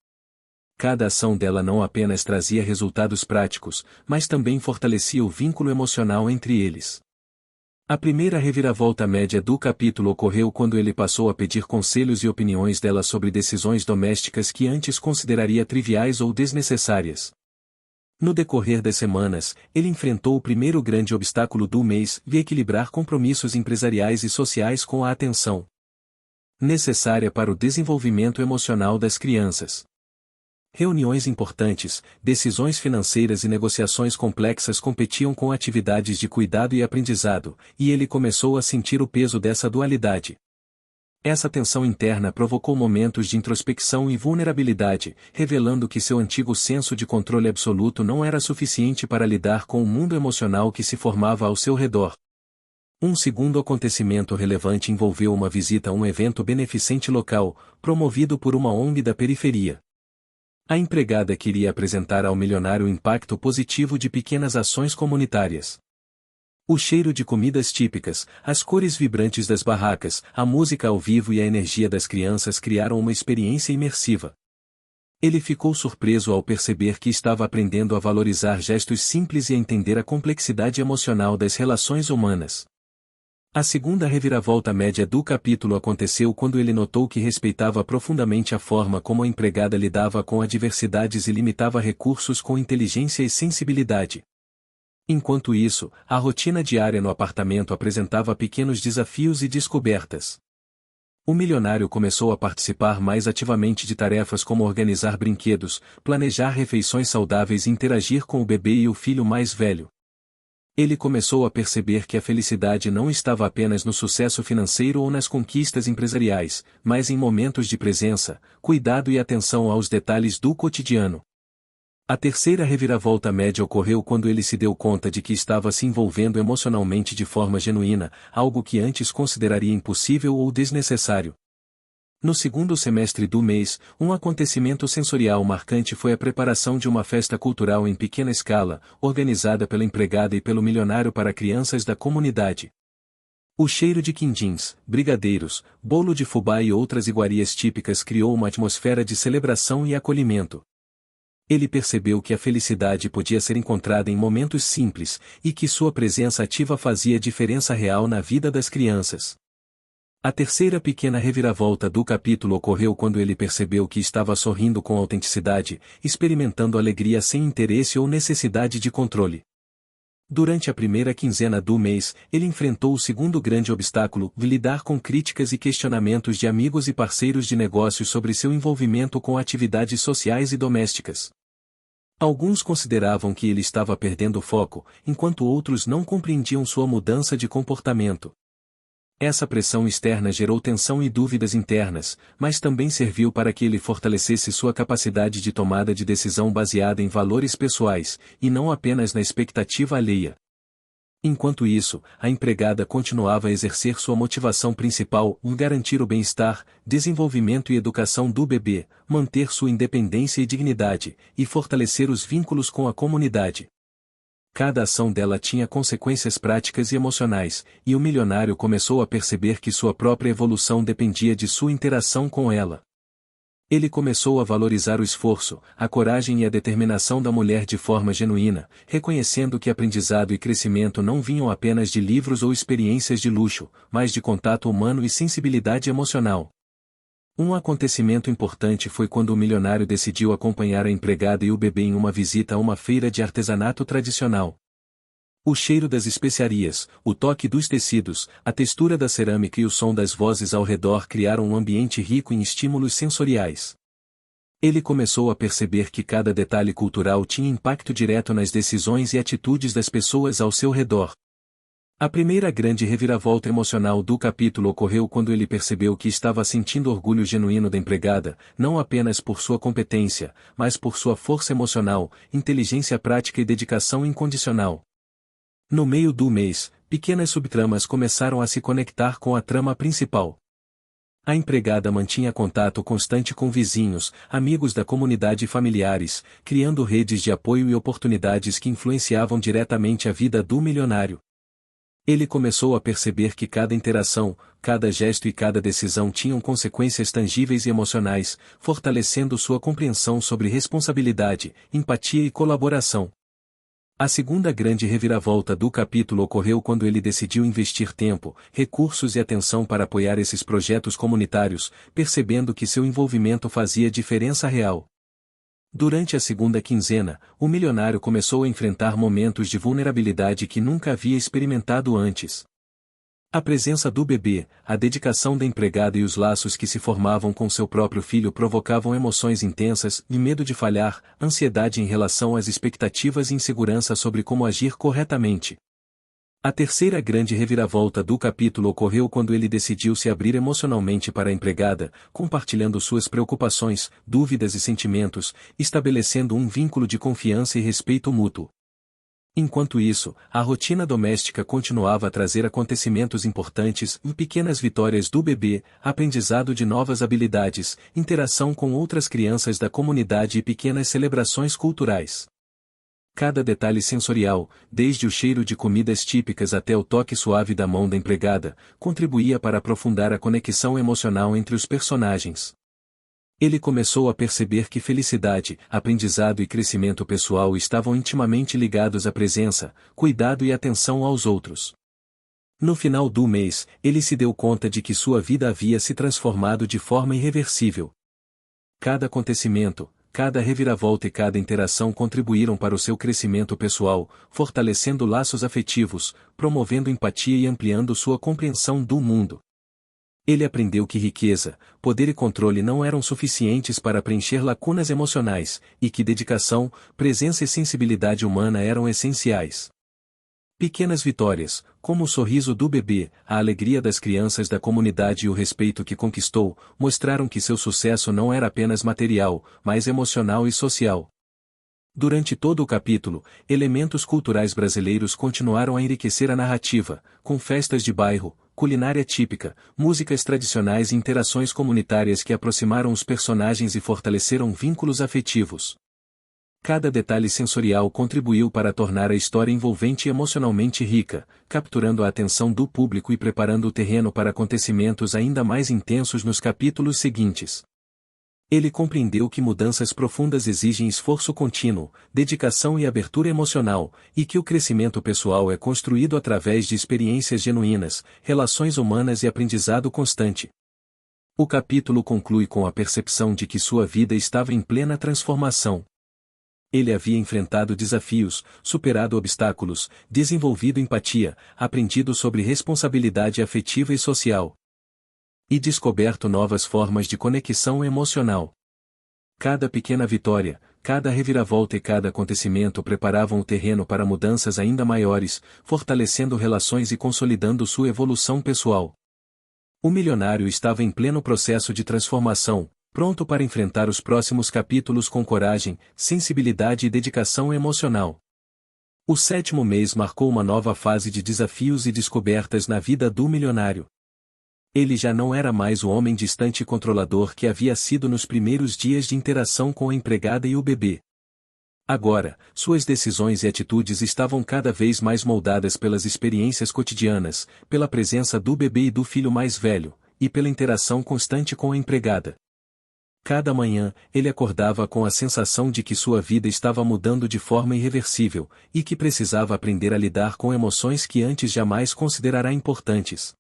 Cada ação dela não apenas trazia resultados práticos, mas também fortalecia o vínculo emocional entre eles. A primeira reviravolta média do capítulo ocorreu quando ele passou a pedir conselhos e opiniões dela sobre decisões domésticas que antes consideraria triviais ou desnecessárias. No decorrer das semanas, ele enfrentou o primeiro grande obstáculo do mês de equilibrar compromissos empresariais e sociais com a atenção necessária para o desenvolvimento emocional das crianças. Reuniões importantes, decisões financeiras e negociações complexas competiam com atividades de cuidado e aprendizado, e ele começou a sentir o peso dessa dualidade. Essa tensão interna provocou momentos de introspecção e vulnerabilidade, revelando que seu antigo senso de controle absoluto não era suficiente para lidar com o mundo emocional que se formava ao seu redor. Um segundo acontecimento relevante envolveu uma visita a um evento beneficente local, promovido por uma ONG da periferia. A empregada queria apresentar ao milionário o impacto positivo de pequenas ações comunitárias. O cheiro de comidas típicas, as cores vibrantes das barracas, a música ao vivo e a energia das crianças criaram uma experiência imersiva. Ele ficou surpreso ao perceber que estava aprendendo a valorizar gestos simples e a entender a complexidade emocional das relações humanas. A segunda reviravolta média do capítulo aconteceu quando ele notou que respeitava profundamente a forma como a empregada lidava com adversidades e limitava recursos com inteligência e sensibilidade. Enquanto isso, a rotina diária no apartamento apresentava pequenos desafios e descobertas. O milionário começou a participar mais ativamente de tarefas como organizar brinquedos, planejar refeições saudáveis e interagir com o bebê e o filho mais velho. Ele começou a perceber que a felicidade não estava apenas no sucesso financeiro ou nas conquistas empresariais, mas em momentos de presença, cuidado e atenção aos detalhes do cotidiano. A terceira reviravolta média ocorreu quando ele se deu conta de que estava se envolvendo emocionalmente de forma genuína, algo que antes consideraria impossível ou desnecessário. No segundo semestre do mês, um acontecimento sensorial marcante foi a preparação de uma festa cultural em pequena escala, organizada pela empregada e pelo milionário para crianças da comunidade. O cheiro de quindins, brigadeiros, bolo de fubá e outras iguarias típicas criou uma atmosfera de celebração e acolhimento. Ele percebeu que a felicidade podia ser encontrada em momentos simples, e que sua presença ativa fazia diferença real na vida das crianças. A terceira pequena reviravolta do capítulo ocorreu quando ele percebeu que estava sorrindo com autenticidade, experimentando alegria sem interesse ou necessidade de controle. Durante a primeira quinzena do mês, ele enfrentou o segundo grande obstáculo, lidar com críticas e questionamentos de amigos e parceiros de negócios sobre seu envolvimento com atividades sociais e domésticas. Alguns consideravam que ele estava perdendo o foco, enquanto outros não compreendiam sua mudança de comportamento. Essa pressão externa gerou tensão e dúvidas internas, mas também serviu para que ele fortalecesse sua capacidade de tomada de decisão baseada em valores pessoais, e não apenas na expectativa alheia. Enquanto isso, a empregada continuava a exercer sua motivação principal, garantir o bem-estar, desenvolvimento e educação do bebê, manter sua independência e dignidade, e fortalecer os vínculos com a comunidade. Cada ação dela tinha consequências práticas e emocionais, e o milionário começou a perceber que sua própria evolução dependia de sua interação com ela. Ele começou a valorizar o esforço, a coragem e a determinação da mulher de forma genuína, reconhecendo que aprendizado e crescimento não vinham apenas de livros ou experiências de luxo, mas de contato humano e sensibilidade emocional. Um acontecimento importante foi quando o milionário decidiu acompanhar a empregada e o bebê em uma visita a uma feira de artesanato tradicional. O cheiro das especiarias, o toque dos tecidos, a textura da cerâmica e o som das vozes ao redor criaram um ambiente rico em estímulos sensoriais. Ele começou a perceber que cada detalhe cultural tinha impacto direto nas decisões e atitudes das pessoas ao seu redor. A primeira grande reviravolta emocional do capítulo ocorreu quando ele percebeu que estava sentindo orgulho genuíno da empregada, não apenas por sua competência, mas por sua força emocional, inteligência prática e dedicação incondicional. No meio do mês, pequenas subtramas começaram a se conectar com a trama principal. A empregada mantinha contato constante com vizinhos, amigos da comunidade e familiares, criando redes de apoio e oportunidades que influenciavam diretamente a vida do milionário. Ele começou a perceber que cada interação, cada gesto e cada decisão tinham consequências tangíveis e emocionais, fortalecendo sua compreensão sobre responsabilidade, empatia e colaboração. A segunda grande reviravolta do capítulo ocorreu quando ele decidiu investir tempo, recursos e atenção para apoiar esses projetos comunitários, percebendo que seu envolvimento fazia diferença real. Durante a segunda quinzena, o milionário começou a enfrentar momentos de vulnerabilidade que nunca havia experimentado antes. A presença do bebê, a dedicação da empregada e os laços que se formavam com seu próprio filho provocavam emoções intensas, de medo de falhar, ansiedade em relação às expectativas e insegurança sobre como agir corretamente. A terceira grande reviravolta do capítulo ocorreu quando ele decidiu se abrir emocionalmente para a empregada, compartilhando suas preocupações, dúvidas e sentimentos, estabelecendo um vínculo de confiança e respeito mútuo. Enquanto isso, a rotina doméstica continuava a trazer acontecimentos importantes e pequenas vitórias do bebê, aprendizado de novas habilidades, interação com outras crianças da comunidade e pequenas celebrações culturais. Cada detalhe sensorial, desde o cheiro de comidas típicas até o toque suave da mão da empregada, contribuía para aprofundar a conexão emocional entre os personagens. Ele começou a perceber que felicidade, aprendizado e crescimento pessoal estavam intimamente ligados à presença, cuidado e atenção aos outros. No final do mês, ele se deu conta de que sua vida havia se transformado de forma irreversível. Cada acontecimento, cada reviravolta e cada interação contribuíram para o seu crescimento pessoal, fortalecendo laços afetivos, promovendo empatia e ampliando sua compreensão do mundo. Ele aprendeu que riqueza, poder e controle não eram suficientes para preencher lacunas emocionais, e que dedicação, presença e sensibilidade humana eram essenciais. Pequenas vitórias, como o sorriso do bebê, a alegria das crianças da comunidade e o respeito que conquistou, mostraram que seu sucesso não era apenas material, mas emocional e social. Durante todo o capítulo, elementos culturais brasileiros continuaram a enriquecer a narrativa, com festas de bairro, culinária típica, músicas tradicionais e interações comunitárias que aproximaram os personagens e fortaleceram vínculos afetivos. Cada detalhe sensorial contribuiu para tornar a história envolvente e emocionalmente rica, capturando a atenção do público e preparando o terreno para acontecimentos ainda mais intensos nos capítulos seguintes. Ele compreendeu que mudanças profundas exigem esforço contínuo, dedicação e abertura emocional, e que o crescimento pessoal é construído através de experiências genuínas, relações humanas e aprendizado constante. O capítulo conclui com a percepção de que sua vida estava em plena transformação. Ele havia enfrentado desafios, superado obstáculos, desenvolvido empatia, aprendido sobre responsabilidade afetiva e social. E descoberto novas formas de conexão emocional. Cada pequena vitória, cada reviravolta e cada acontecimento preparavam o terreno para mudanças ainda maiores, fortalecendo relações e consolidando sua evolução pessoal. O milionário estava em pleno processo de transformação, pronto para enfrentar os próximos capítulos com coragem, sensibilidade e dedicação emocional. O 7º mês marcou uma nova fase de desafios e descobertas na vida do milionário. Ele já não era mais o homem distante e controlador que havia sido nos primeiros dias de interação com a empregada e o bebê. Agora, suas decisões e atitudes estavam cada vez mais moldadas pelas experiências cotidianas, pela presença do bebê e do filho mais velho, e pela interação constante com a empregada. Cada manhã, ele acordava com a sensação de que sua vida estava mudando de forma irreversível, e que precisava aprender a lidar com emoções que antes jamais considerara importantes.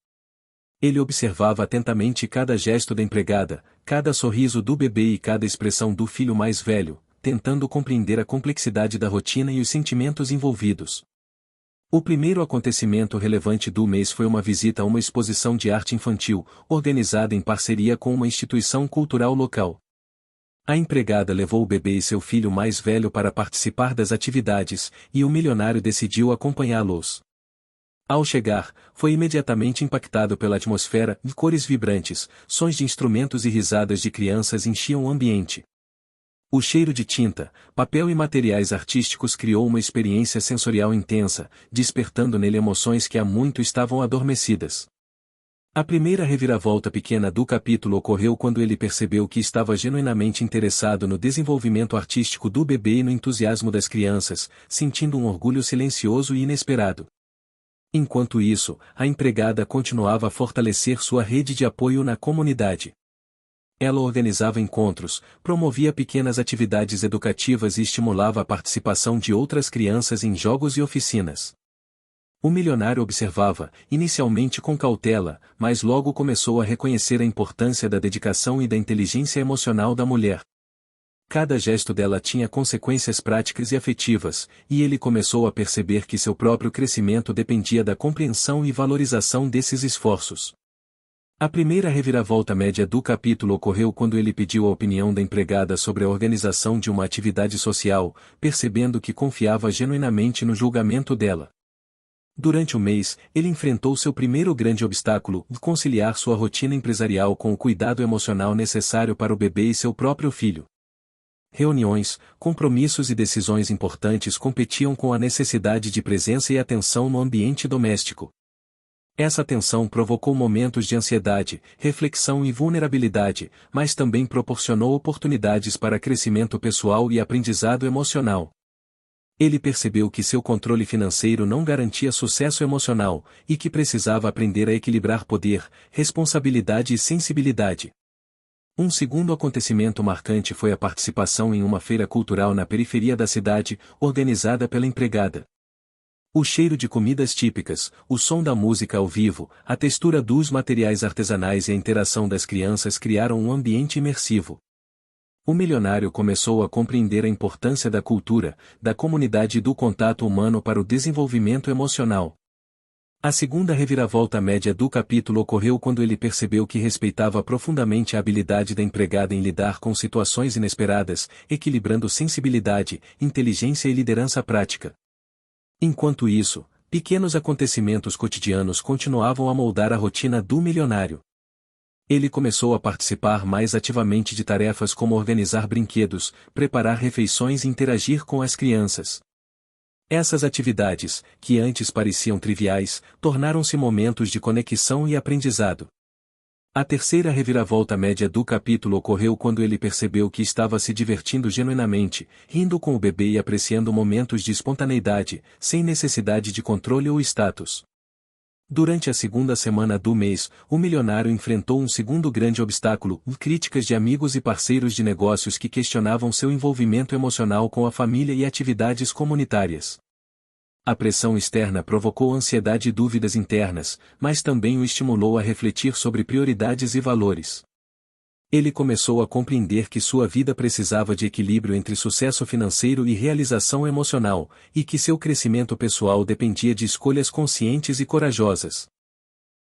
Ele observava atentamente cada gesto da empregada, cada sorriso do bebê e cada expressão do filho mais velho, tentando compreender a complexidade da rotina e os sentimentos envolvidos. O primeiro acontecimento relevante do mês foi uma visita a uma exposição de arte infantil, organizada em parceria com uma instituição cultural local. A empregada levou o bebê e seu filho mais velho para participar das atividades, e o milionário decidiu acompanhá-los. Ao chegar, foi imediatamente impactado pela atmosfera, de cores vibrantes, sons de instrumentos e risadas de crianças enchiam o ambiente. O cheiro de tinta, papel e materiais artísticos criou uma experiência sensorial intensa, despertando nele emoções que há muito estavam adormecidas. A primeira reviravolta pequena do capítulo ocorreu quando ele percebeu que estava genuinamente interessado no desenvolvimento artístico do bebê e no entusiasmo das crianças, sentindo um orgulho silencioso e inesperado. Enquanto isso, a empregada continuava a fortalecer sua rede de apoio na comunidade. Ela organizava encontros, promovia pequenas atividades educativas e estimulava a participação de outras crianças em jogos e oficinas. O milionário observava, inicialmente com cautela, mas logo começou a reconhecer a importância da dedicação e da inteligência emocional da mulher. Cada gesto dela tinha consequências práticas e afetivas, e ele começou a perceber que seu próprio crescimento dependia da compreensão e valorização desses esforços. A primeira reviravolta média do capítulo ocorreu quando ele pediu a opinião da empregada sobre a organização de uma atividade social, percebendo que confiava genuinamente no julgamento dela. Durante o mês, ele enfrentou seu primeiro grande obstáculo, conciliar sua rotina empresarial com o cuidado emocional necessário para o bebê e seu próprio filho. Reuniões, compromissos e decisões importantes competiam com a necessidade de presença e atenção no ambiente doméstico. Essa tensão provocou momentos de ansiedade, reflexão e vulnerabilidade, mas também proporcionou oportunidades para crescimento pessoal e aprendizado emocional. Ele percebeu que seu controle financeiro não garantia sucesso emocional, e que precisava aprender a equilibrar poder, responsabilidade e sensibilidade. Um segundo acontecimento marcante foi a participação em uma feira cultural na periferia da cidade, organizada pela empregada. O cheiro de comidas típicas, o som da música ao vivo, a textura dos materiais artesanais e a interação das crianças criaram um ambiente imersivo. O milionário começou a compreender a importância da cultura, da comunidade e do contato humano para o desenvolvimento emocional. A segunda reviravolta média do capítulo ocorreu quando ele percebeu que respeitava profundamente a habilidade da empregada em lidar com situações inesperadas, equilibrando sensibilidade, inteligência e liderança prática. Enquanto isso, pequenos acontecimentos cotidianos continuavam a moldar a rotina do milionário. Ele começou a participar mais ativamente de tarefas como organizar brinquedos, preparar refeições e interagir com as crianças. Essas atividades, que antes pareciam triviais, tornaram-se momentos de conexão e aprendizado. A terceira reviravolta média do capítulo ocorreu quando ele percebeu que estava se divertindo genuinamente, rindo com o bebê e apreciando momentos de espontaneidade, sem necessidade de controle ou status. Durante a segunda semana do mês, o milionário enfrentou um segundo grande obstáculo: críticas de amigos e parceiros de negócios que questionavam seu envolvimento emocional com a família e atividades comunitárias. A pressão externa provocou ansiedade e dúvidas internas, mas também o estimulou a refletir sobre prioridades e valores. Ele começou a compreender que sua vida precisava de equilíbrio entre sucesso financeiro e realização emocional, e que seu crescimento pessoal dependia de escolhas conscientes e corajosas.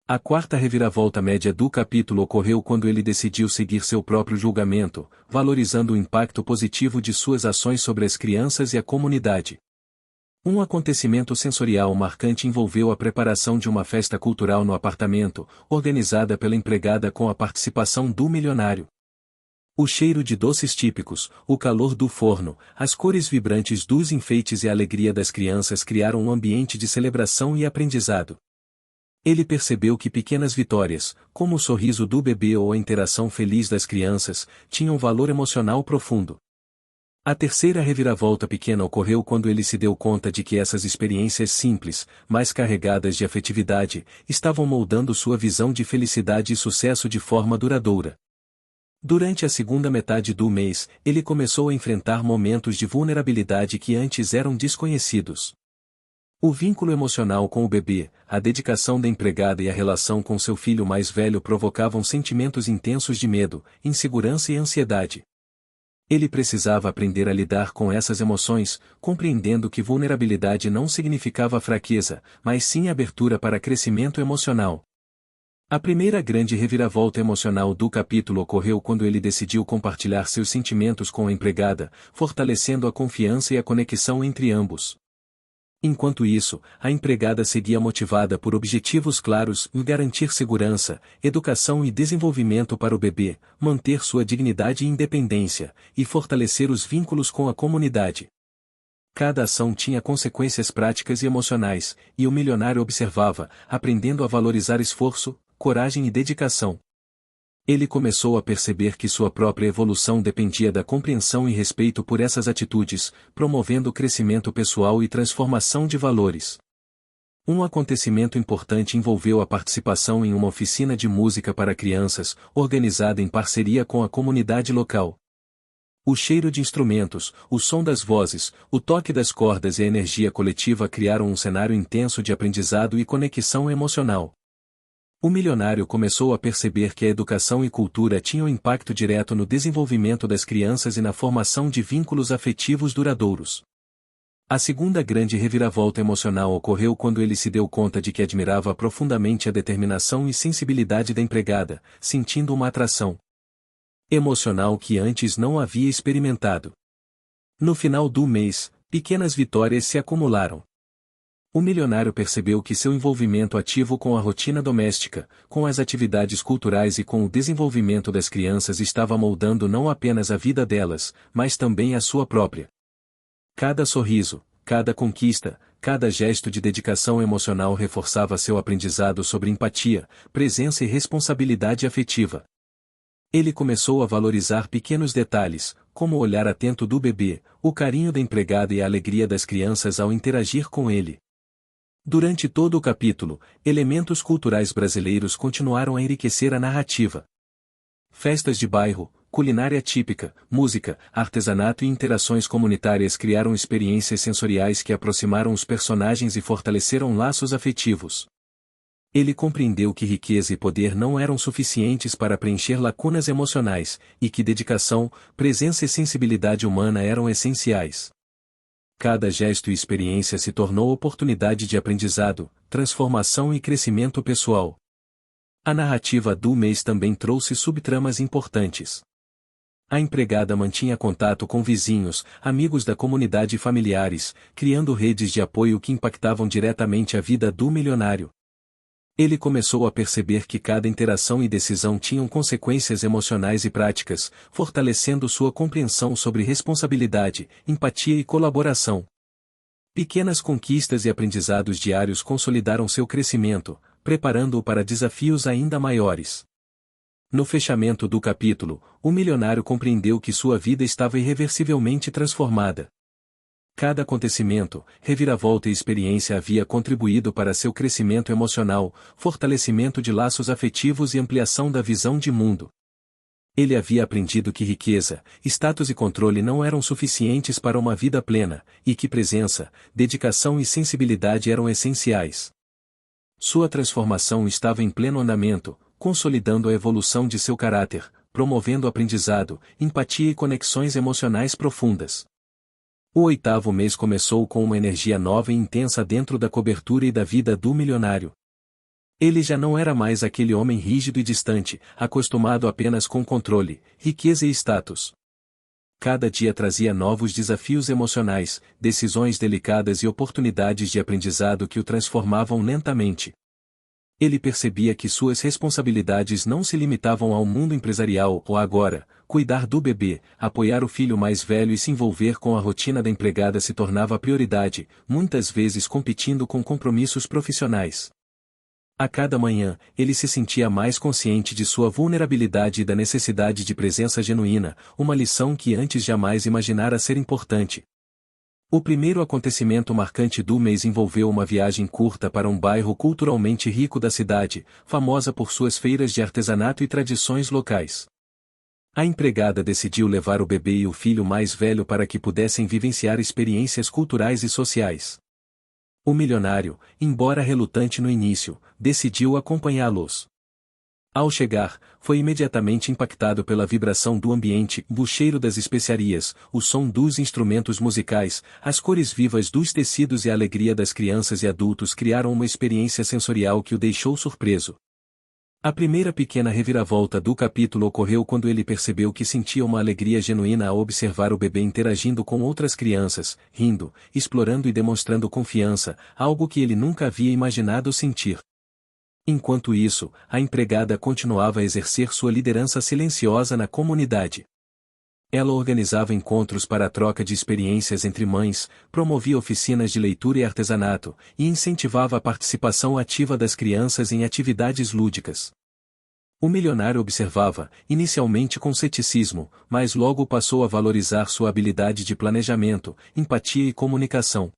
A quarta reviravolta média do capítulo ocorreu quando ele decidiu seguir seu próprio julgamento, valorizando o impacto positivo de suas ações sobre as crianças e a comunidade. Um acontecimento sensorial marcante envolveu a preparação de uma festa cultural no apartamento, organizada pela empregada com a participação do milionário. O cheiro de doces típicos, o calor do forno, as cores vibrantes dos enfeites e a alegria das crianças criaram um ambiente de celebração e aprendizado. Ele percebeu que pequenas vitórias, como o sorriso do bebê ou a interação feliz das crianças, tinham valor emocional profundo. A terceira reviravolta pequena ocorreu quando ele se deu conta de que essas experiências simples, mas carregadas de afetividade, estavam moldando sua visão de felicidade e sucesso de forma duradoura. Durante a segunda metade do mês, ele começou a enfrentar momentos de vulnerabilidade que antes eram desconhecidos. O vínculo emocional com o bebê, a dedicação da empregada e a relação com seu filho mais velho provocavam sentimentos intensos de medo, insegurança e ansiedade. Ele precisava aprender a lidar com essas emoções, compreendendo que vulnerabilidade não significava fraqueza, mas sim abertura para crescimento emocional. A primeira grande reviravolta emocional do capítulo ocorreu quando ele decidiu compartilhar seus sentimentos com a empregada, fortalecendo a confiança e a conexão entre ambos. Enquanto isso, a empregada seguia motivada por objetivos claros em garantir segurança, educação e desenvolvimento para o bebê, manter sua dignidade e independência, e fortalecer os vínculos com a comunidade. Cada ação tinha consequências práticas e emocionais, e o milionário observava, aprendendo a valorizar esforço, coragem e dedicação. Ele começou a perceber que sua própria evolução dependia da compreensão e respeito por essas atitudes, promovendo crescimento pessoal e transformação de valores. Um acontecimento importante envolveu a participação em uma oficina de música para crianças, organizada em parceria com a comunidade local. O cheiro de instrumentos, o som das vozes, o toque das cordas e a energia coletiva criaram um cenário intenso de aprendizado e conexão emocional. O milionário começou a perceber que a educação e cultura tinham impacto direto no desenvolvimento das crianças e na formação de vínculos afetivos duradouros. A segunda grande reviravolta emocional ocorreu quando ele se deu conta de que admirava profundamente a determinação e sensibilidade da empregada, sentindo uma atração emocional que antes não havia experimentado. No final do mês, pequenas vitórias se acumularam. O milionário percebeu que seu envolvimento ativo com a rotina doméstica, com as atividades culturais e com o desenvolvimento das crianças estava moldando não apenas a vida delas, mas também a sua própria. Cada sorriso, cada conquista, cada gesto de dedicação emocional reforçava seu aprendizado sobre empatia, presença e responsabilidade afetiva. Ele começou a valorizar pequenos detalhes, como o olhar atento do bebê, o carinho da empregada e a alegria das crianças ao interagir com ele. Durante todo o capítulo, elementos culturais brasileiros continuaram a enriquecer a narrativa. Festas de bairro, culinária típica, música, artesanato e interações comunitárias criaram experiências sensoriais que aproximaram os personagens e fortaleceram laços afetivos. Ele compreendeu que riqueza e poder não eram suficientes para preencher lacunas emocionais, e que dedicação, presença e sensibilidade humana eram essenciais. Cada gesto e experiência se tornou oportunidade de aprendizado, transformação e crescimento pessoal. A narrativa do mês também trouxe subtramas importantes. A empregada mantinha contato com vizinhos, amigos da comunidade e familiares, criando redes de apoio que impactavam diretamente a vida do milionário. Ele começou a perceber que cada interação e decisão tinham consequências emocionais e práticas, fortalecendo sua compreensão sobre responsabilidade, empatia e colaboração. Pequenas conquistas e aprendizados diários consolidaram seu crescimento, preparando-o para desafios ainda maiores. No fechamento do capítulo, o milionário compreendeu que sua vida estava irreversivelmente transformada. Cada acontecimento, reviravolta e experiência havia contribuído para seu crescimento emocional, fortalecimento de laços afetivos e ampliação da visão de mundo. Ele havia aprendido que riqueza, status e controle não eram suficientes para uma vida plena, e que presença, dedicação e sensibilidade eram essenciais. Sua transformação estava em pleno andamento, consolidando a evolução de seu caráter, promovendo aprendizado, empatia e conexões emocionais profundas. O 8º mês começou com uma energia nova e intensa dentro da cobertura e da vida do milionário. Ele já não era mais aquele homem rígido e distante, acostumado apenas com controle, riqueza e status. Cada dia trazia novos desafios emocionais, decisões delicadas e oportunidades de aprendizado que o transformavam lentamente. Ele percebia que suas responsabilidades não se limitavam ao mundo empresarial ou agora, cuidar do bebê, apoiar o filho mais velho e se envolver com a rotina da empregada se tornava prioridade, muitas vezes competindo com compromissos profissionais. A cada manhã, ele se sentia mais consciente de sua vulnerabilidade e da necessidade de presença genuína, uma lição que antes jamais imaginara ser importante. O primeiro acontecimento marcante do mês envolveu uma viagem curta para um bairro culturalmente rico da cidade, famosa por suas feiras de artesanato e tradições locais. A empregada decidiu levar o bebê e o filho mais velho para que pudessem vivenciar experiências culturais e sociais. O milionário, embora relutante no início, decidiu acompanhá-los. Ao chegar, foi imediatamente impactado pela vibração do ambiente, o cheiro das especiarias, o som dos instrumentos musicais, as cores vivas dos tecidos e a alegria das crianças e adultos criaram uma experiência sensorial que o deixou surpreso. A primeira pequena reviravolta do capítulo ocorreu quando ele percebeu que sentia uma alegria genuína ao observar o bebê interagindo com outras crianças, rindo, explorando e demonstrando confiança, algo que ele nunca havia imaginado sentir. Enquanto isso, a empregada continuava a exercer sua liderança silenciosa na comunidade. Ela organizava encontros para a troca de experiências entre mães, promovia oficinas de leitura e artesanato, e incentivava a participação ativa das crianças em atividades lúdicas. O milionário observava, inicialmente com ceticismo, mas logo passou a valorizar sua habilidade de planejamento, empatia e comunicação.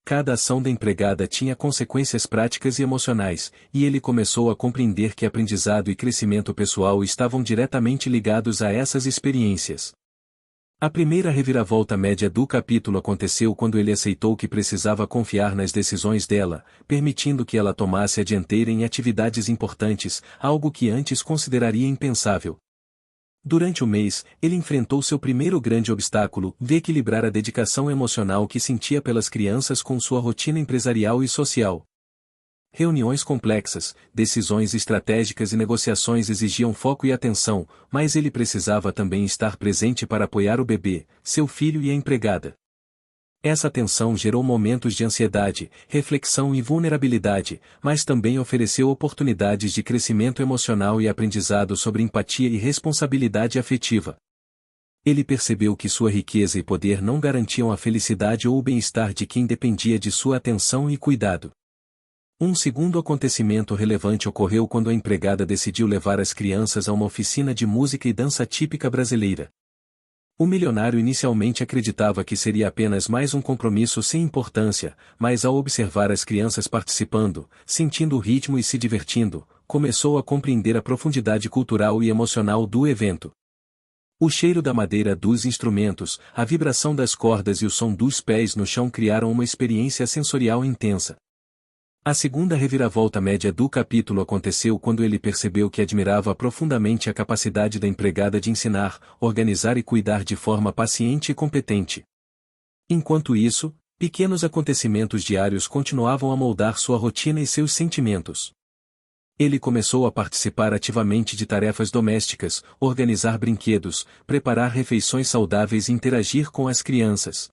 Cada ação da empregada tinha consequências práticas e emocionais, e ele começou a compreender que aprendizado e crescimento pessoal estavam diretamente ligados a essas experiências. A primeira reviravolta média do capítulo aconteceu quando ele aceitou que precisava confiar nas decisões dela, permitindo que ela tomasse a dianteira em atividades importantes, algo que antes consideraria impensável. Durante o mês, ele enfrentou seu primeiro grande obstáculo, de equilibrar a dedicação emocional que sentia pelas crianças com sua rotina empresarial e social. Reuniões complexas, decisões estratégicas e negociações exigiam foco e atenção, mas ele precisava também estar presente para apoiar o bebê, seu filho e a empregada. Essa tensão gerou momentos de ansiedade, reflexão e vulnerabilidade, mas também ofereceu oportunidades de crescimento emocional e aprendizado sobre empatia e responsabilidade afetiva. Ele percebeu que sua riqueza e poder não garantiam a felicidade ou o bem-estar de quem dependia de sua atenção e cuidado. Um segundo acontecimento relevante ocorreu quando a empregada decidiu levar as crianças a uma oficina de música e dança típica brasileira. O milionário inicialmente acreditava que seria apenas mais um compromisso sem importância, mas ao observar as crianças participando, sentindo o ritmo e se divertindo, começou a compreender a profundidade cultural e emocional do evento. O cheiro da madeira dos instrumentos, a vibração das cordas e o som dos pés no chão criaram uma experiência sensorial intensa. A segunda reviravolta média do capítulo aconteceu quando ele percebeu que admirava profundamente a capacidade da empregada de ensinar, organizar e cuidar de forma paciente e competente. Enquanto isso, pequenos acontecimentos diários continuavam a moldar sua rotina e seus sentimentos. Ele começou a participar ativamente de tarefas domésticas, organizar brinquedos, preparar refeições saudáveis e interagir com as crianças.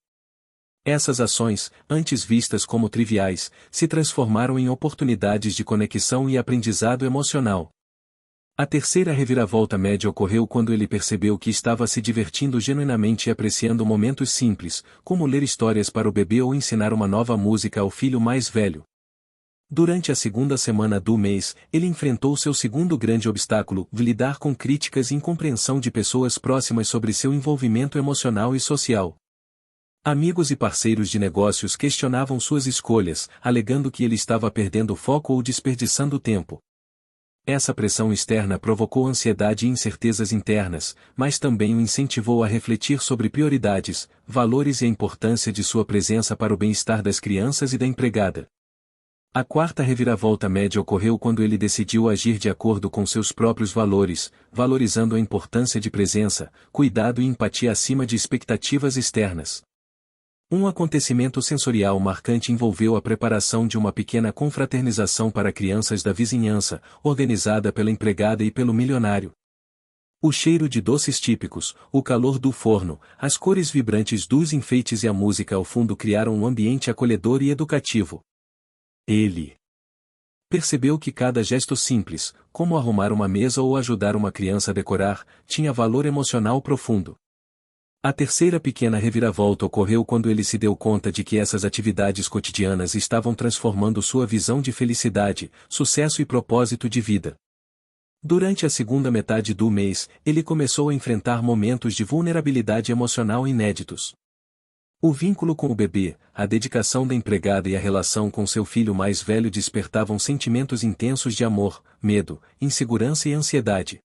Essas ações, antes vistas como triviais, se transformaram em oportunidades de conexão e aprendizado emocional. A terceira reviravolta média ocorreu quando ele percebeu que estava se divertindo genuinamente e apreciando momentos simples, como ler histórias para o bebê ou ensinar uma nova música ao filho mais velho. Durante a segunda semana do mês, ele enfrentou seu segundo grande obstáculo: lidar com críticas e incompreensão de pessoas próximas sobre seu envolvimento emocional e social. Amigos e parceiros de negócios questionavam suas escolhas, alegando que ele estava perdendo foco ou desperdiçando tempo. Essa pressão externa provocou ansiedade e incertezas internas, mas também o incentivou a refletir sobre prioridades, valores e a importância de sua presença para o bem-estar das crianças e da empregada. A quarta reviravolta média ocorreu quando ele decidiu agir de acordo com seus próprios valores, valorizando a importância de presença, cuidado e empatia acima de expectativas externas. Um acontecimento sensorial marcante envolveu a preparação de uma pequena confraternização para crianças da vizinhança, organizada pela empregada e pelo milionário. O cheiro de doces típicos, o calor do forno, as cores vibrantes dos enfeites e a música ao fundo criaram um ambiente acolhedor e educativo. Ele percebeu que cada gesto simples, como arrumar uma mesa ou ajudar uma criança a decorar, tinha valor emocional profundo. A terceira pequena reviravolta ocorreu quando ele se deu conta de que essas atividades cotidianas estavam transformando sua visão de felicidade, sucesso e propósito de vida. Durante a segunda metade do mês, ele começou a enfrentar momentos de vulnerabilidade emocional inéditos. O vínculo com o bebê, a dedicação da empregada e a relação com seu filho mais velho despertavam sentimentos intensos de amor, medo, insegurança e ansiedade.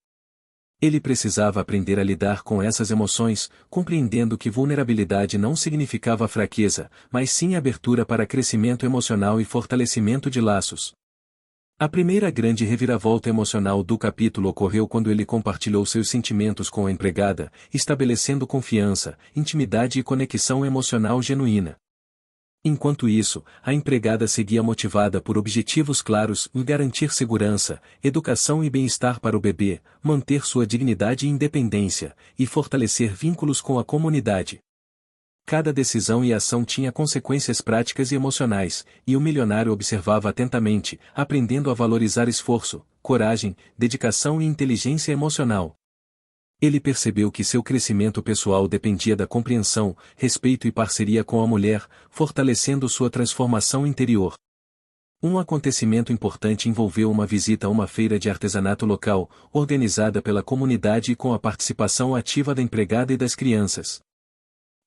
Ele precisava aprender a lidar com essas emoções, compreendendo que vulnerabilidade não significava fraqueza, mas sim abertura para crescimento emocional e fortalecimento de laços. A primeira grande reviravolta emocional do capítulo ocorreu quando ele compartilhou seus sentimentos com a empregada, estabelecendo confiança, intimidade e conexão emocional genuína. Enquanto isso, a empregada seguia motivada por objetivos claros em garantir segurança, educação e bem-estar para o bebê, manter sua dignidade e independência, e fortalecer vínculos com a comunidade. Cada decisão e ação tinha consequências práticas e emocionais, e o milionário observava atentamente, aprendendo a valorizar esforço, coragem, dedicação e inteligência emocional. Ele percebeu que seu crescimento pessoal dependia da compreensão, respeito e parceria com a mulher, fortalecendo sua transformação interior. Um acontecimento importante envolveu uma visita a uma feira de artesanato local, organizada pela comunidade e com a participação ativa da empregada e das crianças.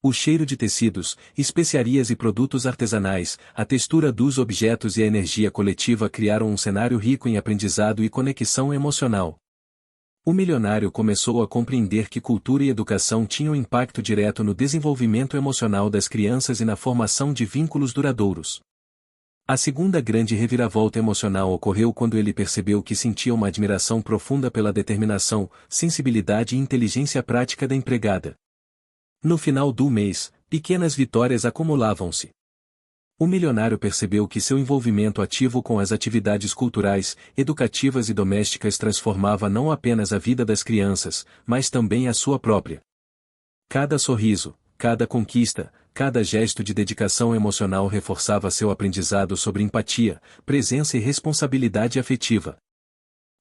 O cheiro de tecidos, especiarias e produtos artesanais, a textura dos objetos e a energia coletiva criaram um cenário rico em aprendizado e conexão emocional. O milionário começou a compreender que cultura e educação tinham impacto direto no desenvolvimento emocional das crianças e na formação de vínculos duradouros. A segunda grande reviravolta emocional ocorreu quando ele percebeu que sentia uma admiração profunda pela determinação, sensibilidade e inteligência prática da empregada. No final do mês, pequenas vitórias acumulavam-se. O milionário percebeu que seu envolvimento ativo com as atividades culturais, educativas e domésticas transformava não apenas a vida das crianças, mas também a sua própria. Cada sorriso, cada conquista, cada gesto de dedicação emocional reforçava seu aprendizado sobre empatia, presença e responsabilidade afetiva.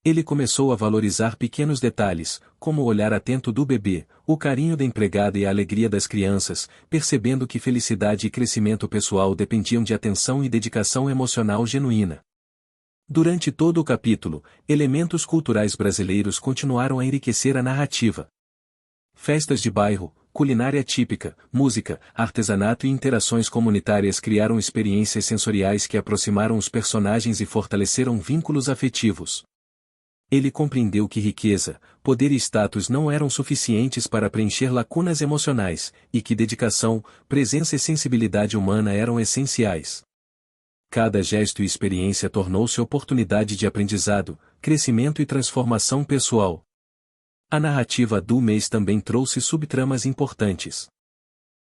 Ele começou a valorizar pequenos detalhes, como o olhar atento do bebê, o carinho da empregada e a alegria das crianças, percebendo que felicidade e crescimento pessoal dependiam de atenção e dedicação emocional genuína. Durante todo o capítulo, elementos culturais brasileiros continuaram a enriquecer a narrativa. Festas de bairro, culinária típica, música, artesanato e interações comunitárias criaram experiências sensoriais que aproximaram os personagens e fortaleceram vínculos afetivos. Ele compreendeu que riqueza, poder e status não eram suficientes para preencher lacunas emocionais, e que dedicação, presença e sensibilidade humana eram essenciais. Cada gesto e experiência tornou-se oportunidade de aprendizado, crescimento e transformação pessoal. A narrativa do mês também trouxe subtramas importantes.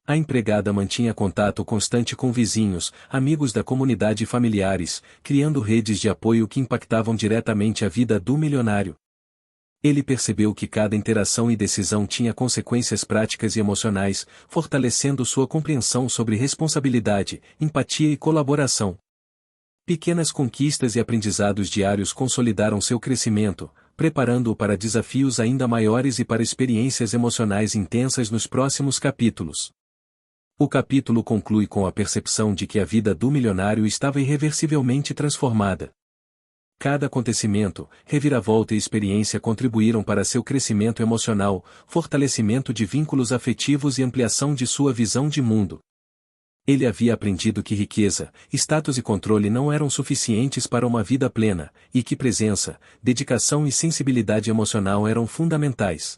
A empregada mantinha contato constante com vizinhos, amigos da comunidade e familiares, criando redes de apoio que impactavam diretamente a vida do milionário. Ele percebeu que cada interação e decisão tinha consequências práticas e emocionais, fortalecendo sua compreensão sobre responsabilidade, empatia e colaboração. Pequenas conquistas e aprendizados diários consolidaram seu crescimento, preparando-o para desafios ainda maiores e para experiências emocionais intensas nos próximos capítulos. O capítulo conclui com a percepção de que a vida do milionário estava irreversivelmente transformada. Cada acontecimento, reviravolta e experiência contribuíram para seu crescimento emocional, fortalecimento de vínculos afetivos e ampliação de sua visão de mundo. Ele havia aprendido que riqueza, status e controle não eram suficientes para uma vida plena, e que presença, dedicação e sensibilidade emocional eram fundamentais.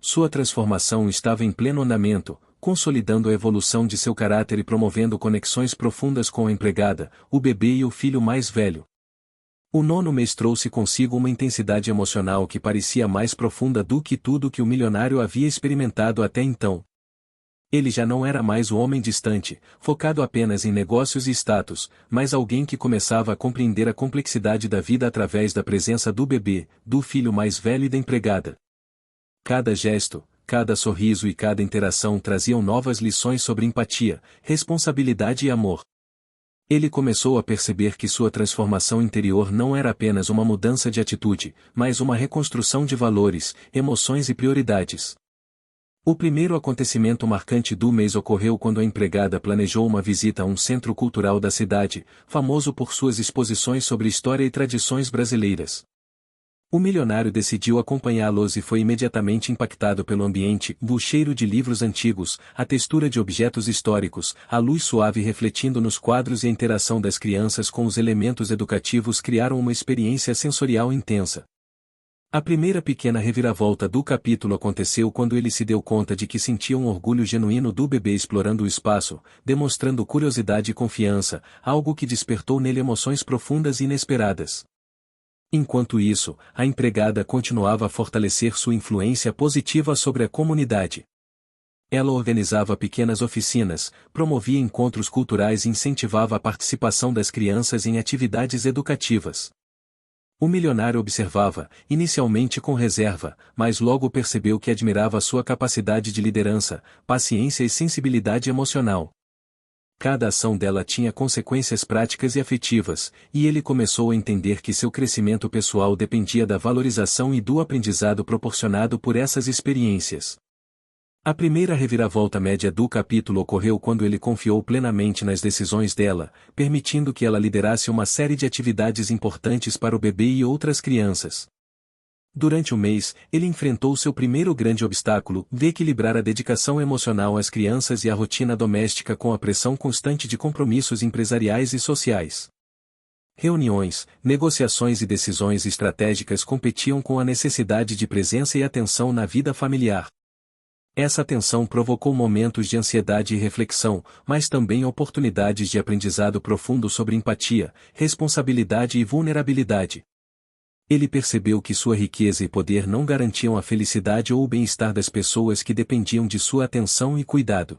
Sua transformação estava em pleno andamento, consolidando a evolução de seu caráter e promovendo conexões profundas com a empregada, o bebê e o filho mais velho. O nono mês trouxe consigo uma intensidade emocional que parecia mais profunda do que tudo que o milionário havia experimentado até então. Ele já não era mais o homem distante, focado apenas em negócios e status, mas alguém que começava a compreender a complexidade da vida através da presença do bebê, do filho mais velho e da empregada. Cada gesto, cada sorriso e cada interação traziam novas lições sobre empatia, responsabilidade e amor. Ele começou a perceber que sua transformação interior não era apenas uma mudança de atitude, mas uma reconstrução de valores, emoções e prioridades. O primeiro acontecimento marcante do mês ocorreu quando a empregada planejou uma visita a um centro cultural da cidade, famoso por suas exposições sobre história e tradições brasileiras. O milionário decidiu acompanhá-los e foi imediatamente impactado pelo ambiente, o cheiro de livros antigos, a textura de objetos históricos, a luz suave refletindo nos quadros e a interação das crianças com os elementos educativos criaram uma experiência sensorial intensa. A primeira pequena reviravolta do capítulo aconteceu quando ele se deu conta de que sentia um orgulho genuíno do bebê explorando o espaço, demonstrando curiosidade e confiança, algo que despertou nele emoções profundas e inesperadas. Enquanto isso, a empregada continuava a fortalecer sua influência positiva sobre a comunidade. Ela organizava pequenas oficinas, promovia encontros culturais e incentivava a participação das crianças em atividades educativas. O milionário observava, inicialmente com reserva, mas logo percebeu que admirava sua capacidade de liderança, paciência e sensibilidade emocional. Cada ação dela tinha consequências práticas e afetivas, e ele começou a entender que seu crescimento pessoal dependia da valorização e do aprendizado proporcionado por essas experiências. A primeira reviravolta média do capítulo ocorreu quando ele confiou plenamente nas decisões dela, permitindo que ela liderasse uma série de atividades importantes para o bebê e outras crianças. Durante o mês, ele enfrentou seu primeiro grande obstáculo, de equilibrar a dedicação emocional às crianças e a rotina doméstica com a pressão constante de compromissos empresariais e sociais. Reuniões, negociações e decisões estratégicas competiam com a necessidade de presença e atenção na vida familiar. Essa tensão provocou momentos de ansiedade e reflexão, mas também oportunidades de aprendizado profundo sobre empatia, responsabilidade e vulnerabilidade. Ele percebeu que sua riqueza e poder não garantiam a felicidade ou o bem-estar das pessoas que dependiam de sua atenção e cuidado.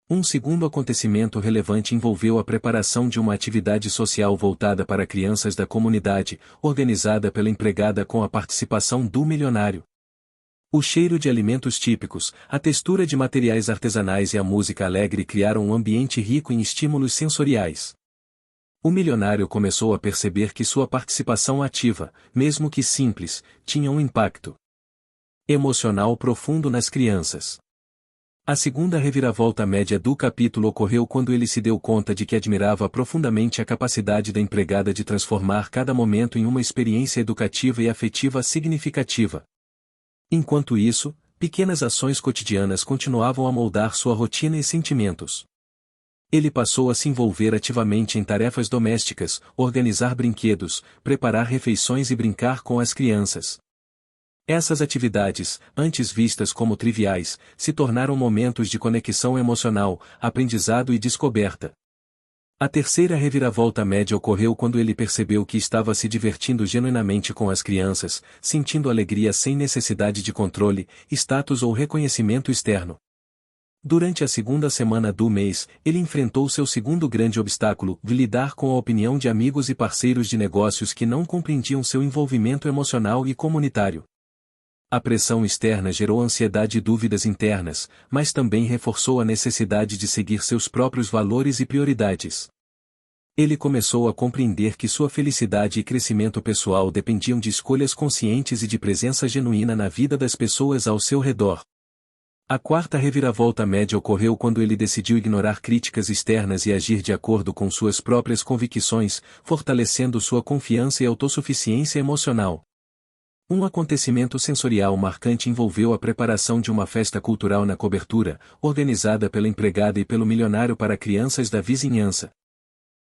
Um segundo acontecimento relevante envolveu a preparação de uma atividade social voltada para crianças da comunidade, organizada pela empregada com a participação do milionário. O cheiro de alimentos típicos, a textura de materiais artesanais e a música alegre criaram um ambiente rico em estímulos sensoriais. O milionário começou a perceber que sua participação ativa, mesmo que simples, tinha um impacto emocional profundo nas crianças. A segunda reviravolta média do capítulo ocorreu quando ele se deu conta de que admirava profundamente a capacidade da empregada de transformar cada momento em uma experiência educativa e afetiva significativa. Enquanto isso, pequenas ações cotidianas continuavam a moldar sua rotina e sentimentos. Ele passou a se envolver ativamente em tarefas domésticas, organizar brinquedos, preparar refeições e brincar com as crianças. Essas atividades, antes vistas como triviais, se tornaram momentos de conexão emocional, aprendizado e descoberta. A terceira reviravolta média ocorreu quando ele percebeu que estava se divertindo genuinamente com as crianças, sentindo alegria sem necessidade de controle, status ou reconhecimento externo. Durante a segunda semana do mês, ele enfrentou seu segundo grande obstáculo, lidar com a opinião de amigos e parceiros de negócios que não compreendiam seu envolvimento emocional e comunitário. A pressão externa gerou ansiedade e dúvidas internas, mas também reforçou a necessidade de seguir seus próprios valores e prioridades. Ele começou a compreender que sua felicidade e crescimento pessoal dependiam de escolhas conscientes e de presença genuína na vida das pessoas ao seu redor. A quarta reviravolta média ocorreu quando ele decidiu ignorar críticas externas e agir de acordo com suas próprias convicções, fortalecendo sua confiança e autossuficiência emocional. Um acontecimento sensorial marcante envolveu a preparação de uma festa cultural na cobertura, organizada pela empregada e pelo milionário para crianças da vizinhança.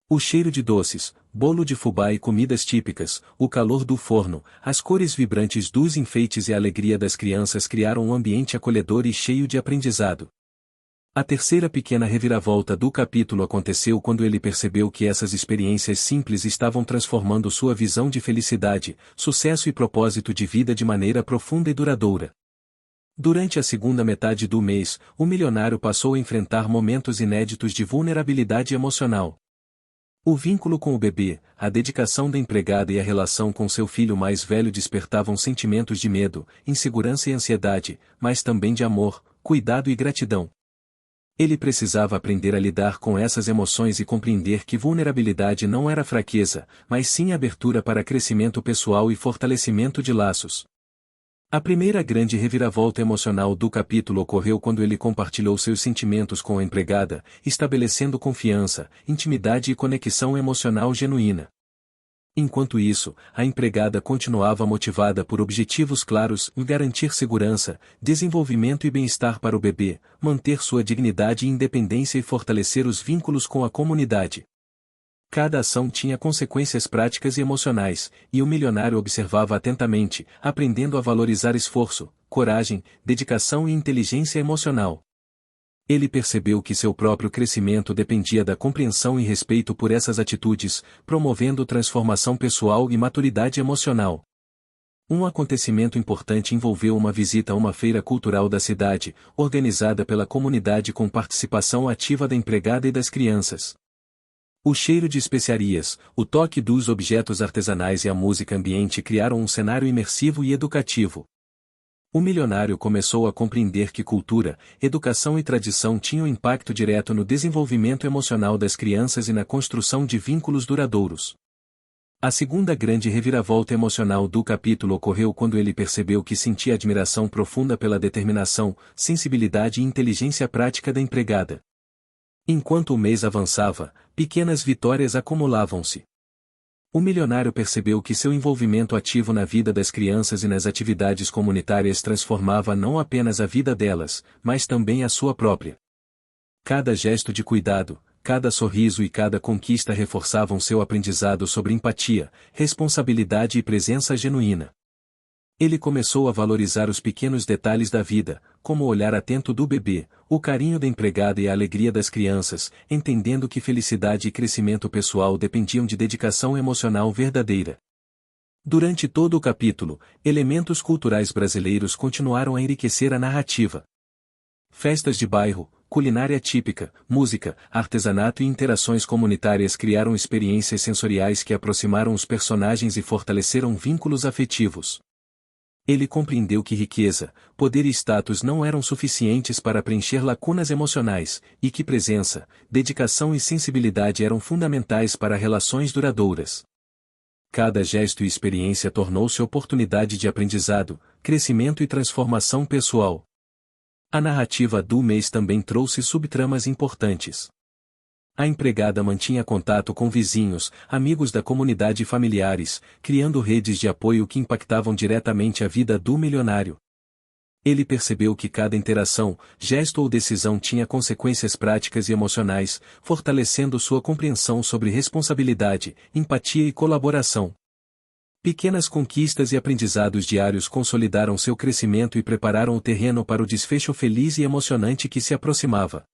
O cheiro de doces, bolo de fubá e comidas típicas, o calor do forno, as cores vibrantes dos enfeites e a alegria das crianças criaram um ambiente acolhedor e cheio de aprendizado. A terceira pequena reviravolta do capítulo aconteceu quando ele percebeu que essas experiências simples estavam transformando sua visão de felicidade, sucesso e propósito de vida de maneira profunda e duradoura. Durante a segunda metade do mês, o milionário passou a enfrentar momentos inéditos de vulnerabilidade emocional. O vínculo com o bebê, a dedicação da empregada e a relação com seu filho mais velho despertavam sentimentos de medo, insegurança e ansiedade, mas também de amor, cuidado e gratidão. Ele precisava aprender a lidar com essas emoções e compreender que vulnerabilidade não era fraqueza, mas sim abertura para crescimento pessoal e fortalecimento de laços. A primeira grande reviravolta emocional do capítulo ocorreu quando ele compartilhou seus sentimentos com a empregada, estabelecendo confiança, intimidade e conexão emocional genuína. Enquanto isso, a empregada continuava motivada por objetivos claros em garantir segurança, desenvolvimento e bem-estar para o bebê, manter sua dignidade e independência e fortalecer os vínculos com a comunidade. Cada ação tinha consequências práticas e emocionais, e o milionário observava atentamente, aprendendo a valorizar esforço, coragem, dedicação e inteligência emocional. Ele percebeu que seu próprio crescimento dependia da compreensão e respeito por essas atitudes, promovendo transformação pessoal e maturidade emocional. Um acontecimento importante envolveu uma visita a uma feira cultural da cidade, organizada pela comunidade com participação ativa da empregada e das crianças. O cheiro de especiarias, o toque dos objetos artesanais e a música ambiente criaram um cenário imersivo e educativo. O milionário começou a compreender que cultura, educação e tradição tinham impacto direto no desenvolvimento emocional das crianças e na construção de vínculos duradouros. A segunda grande reviravolta emocional do capítulo ocorreu quando ele percebeu que sentia admiração profunda pela determinação, sensibilidade e inteligência prática da empregada. Enquanto o mês avançava, pequenas vitórias acumulavam-se. O milionário percebeu que seu envolvimento ativo na vida das crianças e nas atividades comunitárias transformava não apenas a vida delas, mas também a sua própria. Cada gesto de cuidado, cada sorriso e cada conquista reforçavam seu aprendizado sobre empatia, responsabilidade e presença genuína. Ele começou a valorizar os pequenos detalhes da vida, como o olhar atento do bebê, o carinho da empregada e a alegria das crianças, entendendo que felicidade e crescimento pessoal dependiam de dedicação emocional verdadeira. Durante todo o capítulo, elementos culturais brasileiros continuaram a enriquecer a narrativa. Festas de bairro, culinária típica, música, artesanato e interações comunitárias criaram experiências sensoriais que aproximaram os personagens e fortaleceram vínculos afetivos. Ele compreendeu que riqueza, poder e status não eram suficientes para preencher lacunas emocionais, e que presença, dedicação e sensibilidade eram fundamentais para relações duradouras. Cada gesto e experiência tornou-se oportunidade de aprendizado, crescimento e transformação pessoal. A narrativa do mês também trouxe subtramas importantes. A empregada mantinha contato com vizinhos, amigos da comunidade e familiares, criando redes de apoio que impactavam diretamente a vida do milionário. Ele percebeu que cada interação, gesto ou decisão tinha consequências práticas e emocionais, fortalecendo sua compreensão sobre responsabilidade, empatia e colaboração. Pequenas conquistas e aprendizados diários consolidaram seu crescimento e prepararam o terreno para o desfecho feliz e emocionante que se aproximava.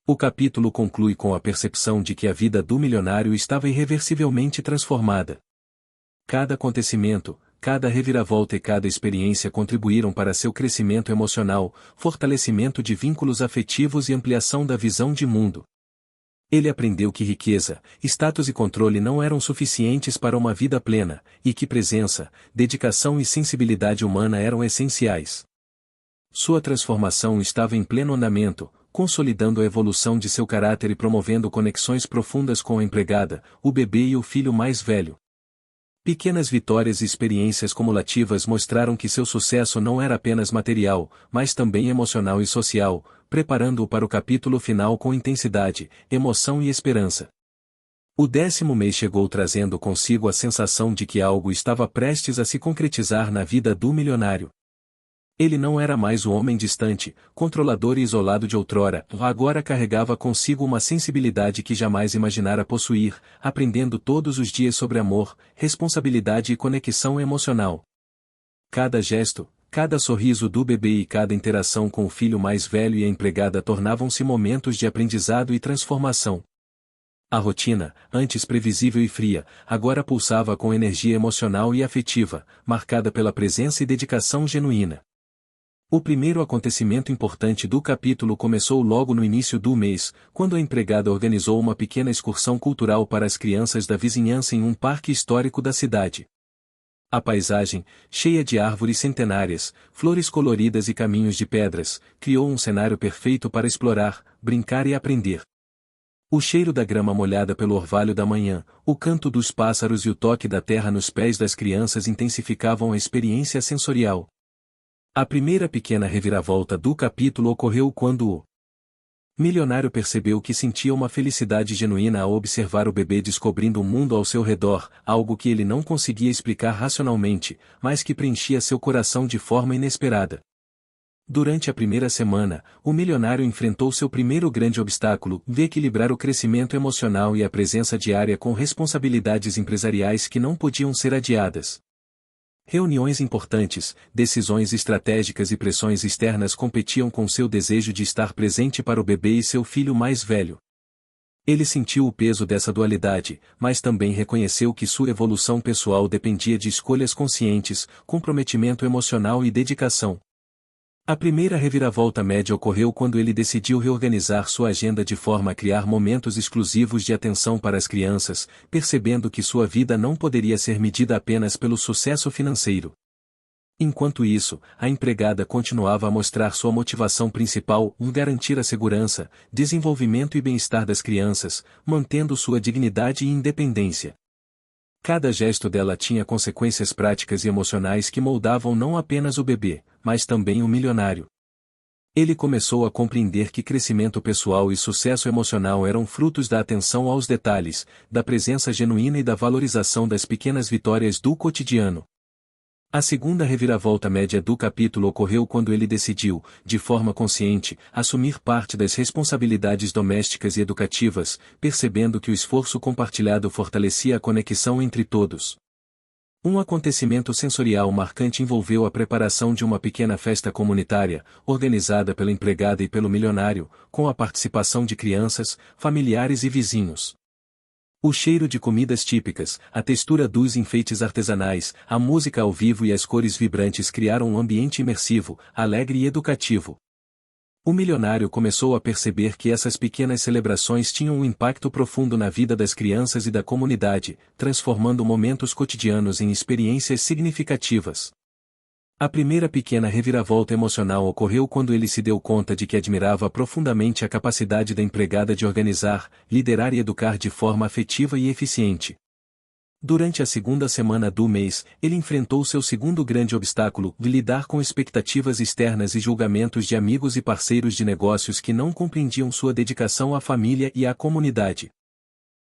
O capítulo conclui com a percepção de que a vida do milionário estava irreversivelmente transformada. Cada acontecimento, cada reviravolta e cada experiência contribuíram para seu crescimento emocional, fortalecimento de vínculos afetivos e ampliação da visão de mundo. Ele aprendeu que riqueza, status e controle não eram suficientes para uma vida plena, e que presença, dedicação e sensibilidade humana eram essenciais. Sua transformação estava em pleno andamento, consolidando a evolução de seu caráter e promovendo conexões profundas com a empregada, o bebê e o filho mais velho. Pequenas vitórias e experiências cumulativas mostraram que seu sucesso não era apenas material, mas também emocional e social, preparando-o para o capítulo final com intensidade, emoção e esperança. O 10º mês chegou trazendo consigo a sensação de que algo estava prestes a se concretizar na vida do milionário. Ele não era mais o homem distante, controlador e isolado de outrora, agora carregava consigo uma sensibilidade que jamais imaginara possuir, aprendendo todos os dias sobre amor, responsabilidade e conexão emocional. Cada gesto, cada sorriso do bebê e cada interação com o filho mais velho e a empregada tornavam-se momentos de aprendizado e transformação. A rotina, antes previsível e fria, agora pulsava com energia emocional e afetiva, marcada pela presença e dedicação genuína. O primeiro acontecimento importante do capítulo começou logo no início do mês, quando a empregada organizou uma pequena excursão cultural para as crianças da vizinhança em um parque histórico da cidade. A paisagem, cheia de árvores centenárias, flores coloridas e caminhos de pedras, criou um cenário perfeito para explorar, brincar e aprender. O cheiro da grama molhada pelo orvalho da manhã, o canto dos pássaros e o toque da terra nos pés das crianças intensificavam a experiência sensorial. A primeira pequena reviravolta do capítulo ocorreu quando o milionário percebeu que sentia uma felicidade genuína ao observar o bebê descobrindo o mundo ao seu redor, algo que ele não conseguia explicar racionalmente, mas que preenchia seu coração de forma inesperada. Durante a primeira semana, o milionário enfrentou seu primeiro grande obstáculo, de equilibrar o crescimento emocional e a presença diária com responsabilidades empresariais que não podiam ser adiadas. Reuniões importantes, decisões estratégicas e pressões externas competiam com seu desejo de estar presente para o bebê e seu filho mais velho. Ele sentiu o peso dessa dualidade, mas também reconheceu que sua evolução pessoal dependia de escolhas conscientes, comprometimento emocional e dedicação. A primeira reviravolta média ocorreu quando ele decidiu reorganizar sua agenda de forma a criar momentos exclusivos de atenção para as crianças, percebendo que sua vida não poderia ser medida apenas pelo sucesso financeiro. Enquanto isso, a empregada continuava a mostrar sua motivação principal em garantir a segurança, desenvolvimento e bem-estar das crianças, mantendo sua dignidade e independência. Cada gesto dela tinha consequências práticas e emocionais que moldavam não apenas o bebê, mas também o milionário. Ele começou a compreender que crescimento pessoal e sucesso emocional eram frutos da atenção aos detalhes, da presença genuína e da valorização das pequenas vitórias do cotidiano. A segunda reviravolta média do capítulo ocorreu quando ele decidiu, de forma consciente, assumir parte das responsabilidades domésticas e educativas, percebendo que o esforço compartilhado fortalecia a conexão entre todos. Um acontecimento sensorial marcante envolveu a preparação de uma pequena festa comunitária, organizada pela empregada e pelo milionário, com a participação de crianças, familiares e vizinhos. O cheiro de comidas típicas, a textura dos enfeites artesanais, a música ao vivo e as cores vibrantes criaram um ambiente imersivo, alegre e educativo. O milionário começou a perceber que essas pequenas celebrações tinham um impacto profundo na vida das crianças e da comunidade, transformando momentos cotidianos em experiências significativas. A primeira pequena reviravolta emocional ocorreu quando ele se deu conta de que admirava profundamente a capacidade da empregada de organizar, liderar e educar de forma afetiva e eficiente. Durante a segunda semana do mês, ele enfrentou seu segundo grande obstáculo, de lidar com expectativas externas e julgamentos de amigos e parceiros de negócios que não compreendiam sua dedicação à família e à comunidade.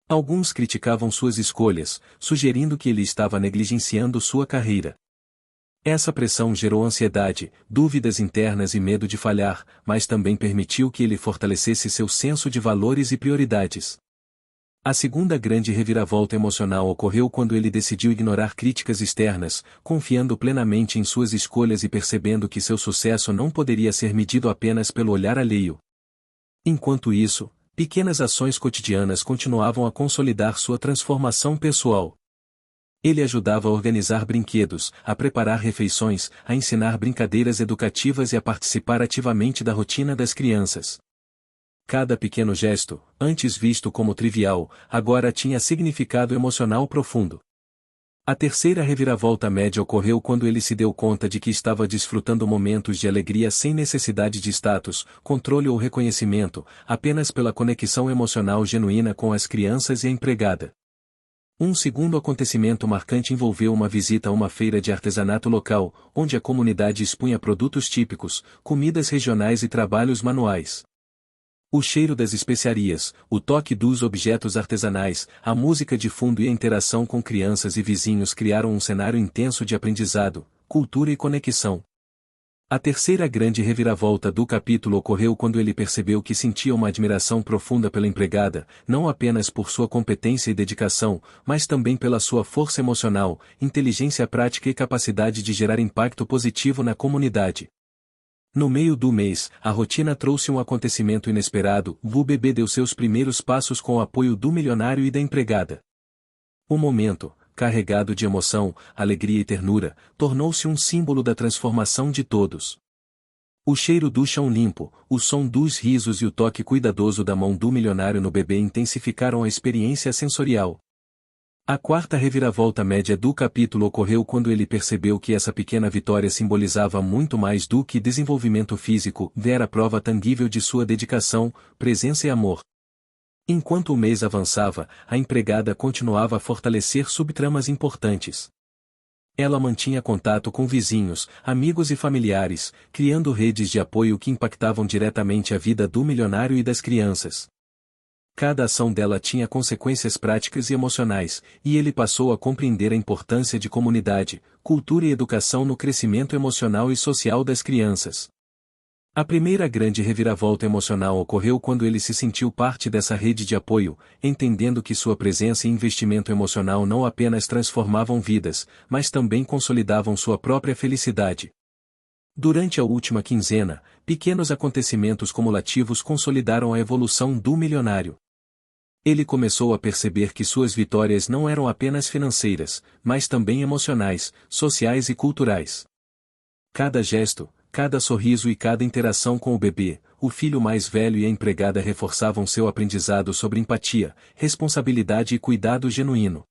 Alguns criticavam suas escolhas, sugerindo que ele estava negligenciando sua carreira. Essa pressão gerou ansiedade, dúvidas internas e medo de falhar, mas também permitiu que ele fortalecesse seu senso de valores e prioridades. A segunda grande reviravolta emocional ocorreu quando ele decidiu ignorar críticas externas, confiando plenamente em suas escolhas e percebendo que seu sucesso não poderia ser medido apenas pelo olhar alheio. Enquanto isso, pequenas ações cotidianas continuavam a consolidar sua transformação pessoal. Ele ajudava a organizar brinquedos, a preparar refeições, a ensinar brincadeiras educativas e a participar ativamente da rotina das crianças. Cada pequeno gesto, antes visto como trivial, agora tinha significado emocional profundo. A terceira reviravolta média ocorreu quando ele se deu conta de que estava desfrutando momentos de alegria sem necessidade de status, controle ou reconhecimento, apenas pela conexão emocional genuína com as crianças e a empregada. Um segundo acontecimento marcante envolveu uma visita a uma feira de artesanato local, onde a comunidade expunha produtos típicos, comidas regionais e trabalhos manuais. O cheiro das especiarias, o toque dos objetos artesanais, a música de fundo e a interação com crianças e vizinhos criaram um cenário intenso de aprendizado, cultura e conexão. A terceira grande reviravolta do capítulo ocorreu quando ele percebeu que sentia uma admiração profunda pela empregada, não apenas por sua competência e dedicação, mas também pela sua força emocional, inteligência prática e capacidade de gerar impacto positivo na comunidade. No meio do mês, a rotina trouxe um acontecimento inesperado: o bebê deu seus primeiros passos com o apoio do milionário e da empregada. O momento, carregado de emoção, alegria e ternura, tornou-se um símbolo da transformação de todos. O cheiro do chão limpo, o som dos risos e o toque cuidadoso da mão do milionário no bebê intensificaram a experiência sensorial. A quarta reviravolta média do capítulo ocorreu quando ele percebeu que essa pequena vitória simbolizava muito mais do que desenvolvimento físico, era prova tangível de sua dedicação, presença e amor. Enquanto o mês avançava, a empregada continuava a fortalecer subtramas importantes. Ela mantinha contato com vizinhos, amigos e familiares, criando redes de apoio que impactavam diretamente a vida do milionário e das crianças. Cada ação dela tinha consequências práticas e emocionais, e ele passou a compreender a importância de comunidade, cultura e educação no crescimento emocional e social das crianças. A primeira grande reviravolta emocional ocorreu quando ele se sentiu parte dessa rede de apoio, entendendo que sua presença e investimento emocional não apenas transformavam vidas, mas também consolidavam sua própria felicidade. Durante a última quinzena, pequenos acontecimentos cumulativos consolidaram a evolução do milionário. Ele começou a perceber que suas vitórias não eram apenas financeiras, mas também emocionais, sociais e culturais. Cada gesto, cada sorriso e cada interação com o bebê, o filho mais velho e a empregada reforçavam seu aprendizado sobre empatia, responsabilidade e cuidado genuíno.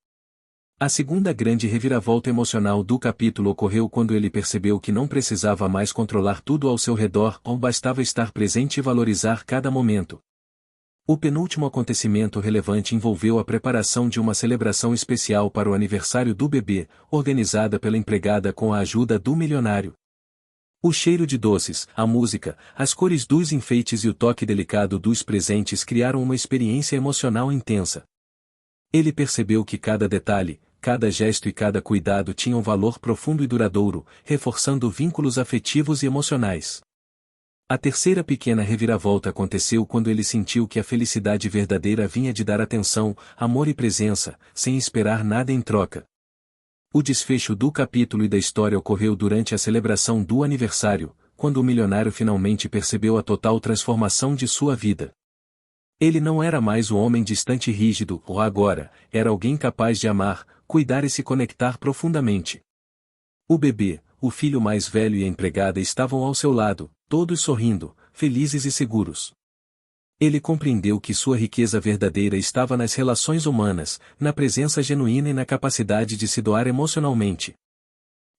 A segunda grande reviravolta emocional do capítulo ocorreu quando ele percebeu que não precisava mais controlar tudo ao seu redor, ou bastava estar presente e valorizar cada momento. O penúltimo acontecimento relevante envolveu a preparação de uma celebração especial para o aniversário do bebê, organizada pela empregada com a ajuda do milionário. O cheiro de doces, a música, as cores dos enfeites e o toque delicado dos presentes criaram uma experiência emocional intensa. Ele percebeu que cada detalhe, cada gesto e cada cuidado tinham valor profundo e duradouro, reforçando vínculos afetivos e emocionais. A terceira pequena reviravolta aconteceu quando ele sentiu que a felicidade verdadeira vinha de dar atenção, amor e presença, sem esperar nada em troca. O desfecho do capítulo e da história ocorreu durante a celebração do aniversário, quando o milionário finalmente percebeu a total transformação de sua vida. Ele não era mais o homem distante e rígido, ou agora, era alguém capaz de amar, cuidar e se conectar profundamente. O bebê, o filho mais velho e a empregada estavam ao seu lado, todos sorrindo, felizes e seguros. Ele compreendeu que sua riqueza verdadeira estava nas relações humanas, na presença genuína e na capacidade de se doar emocionalmente.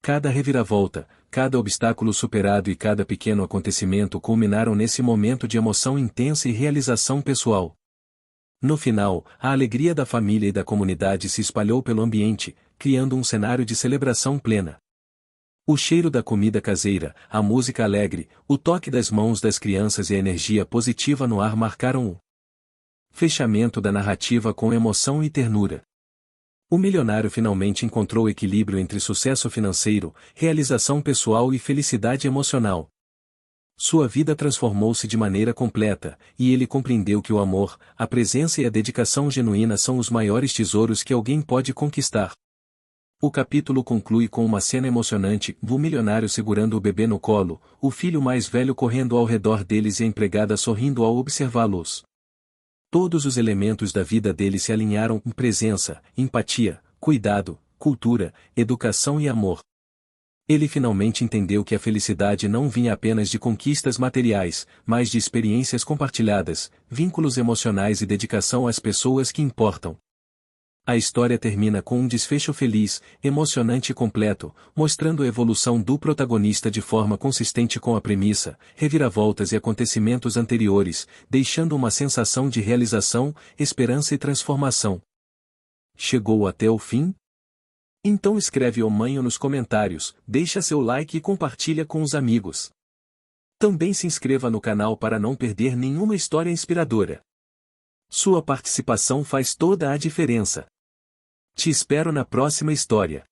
Cada reviravolta, cada obstáculo superado e cada pequeno acontecimento culminaram nesse momento de emoção intensa e realização pessoal. No final, a alegria da família e da comunidade se espalhou pelo ambiente, criando um cenário de celebração plena. O cheiro da comida caseira, a música alegre, o toque das mãos das crianças e a energia positiva no ar marcaram o fechamento da narrativa com emoção e ternura. O milionário finalmente encontrou equilíbrio entre sucesso financeiro, realização pessoal e felicidade emocional. Sua vida transformou-se de maneira completa, e ele compreendeu que o amor, a presença e a dedicação genuína são os maiores tesouros que alguém pode conquistar. O capítulo conclui com uma cena emocionante: o milionário segurando o bebê no colo, o filho mais velho correndo ao redor deles e a empregada sorrindo ao observá-los. Todos os elementos da vida dele se alinharam com presença, empatia, cuidado, cultura, educação e amor. Ele finalmente entendeu que a felicidade não vinha apenas de conquistas materiais, mas de experiências compartilhadas, vínculos emocionais e dedicação às pessoas que importam. A história termina com um desfecho feliz, emocionante e completo, mostrando a evolução do protagonista de forma consistente com a premissa, reviravoltas e acontecimentos anteriores, deixando uma sensação de realização, esperança e transformação. Chegou até o fim? Então escreve "Ô Manho" nos comentários, deixa seu like e compartilha com os amigos. Também se inscreva no canal para não perder nenhuma história inspiradora. Sua participação faz toda a diferença. Te espero na próxima história.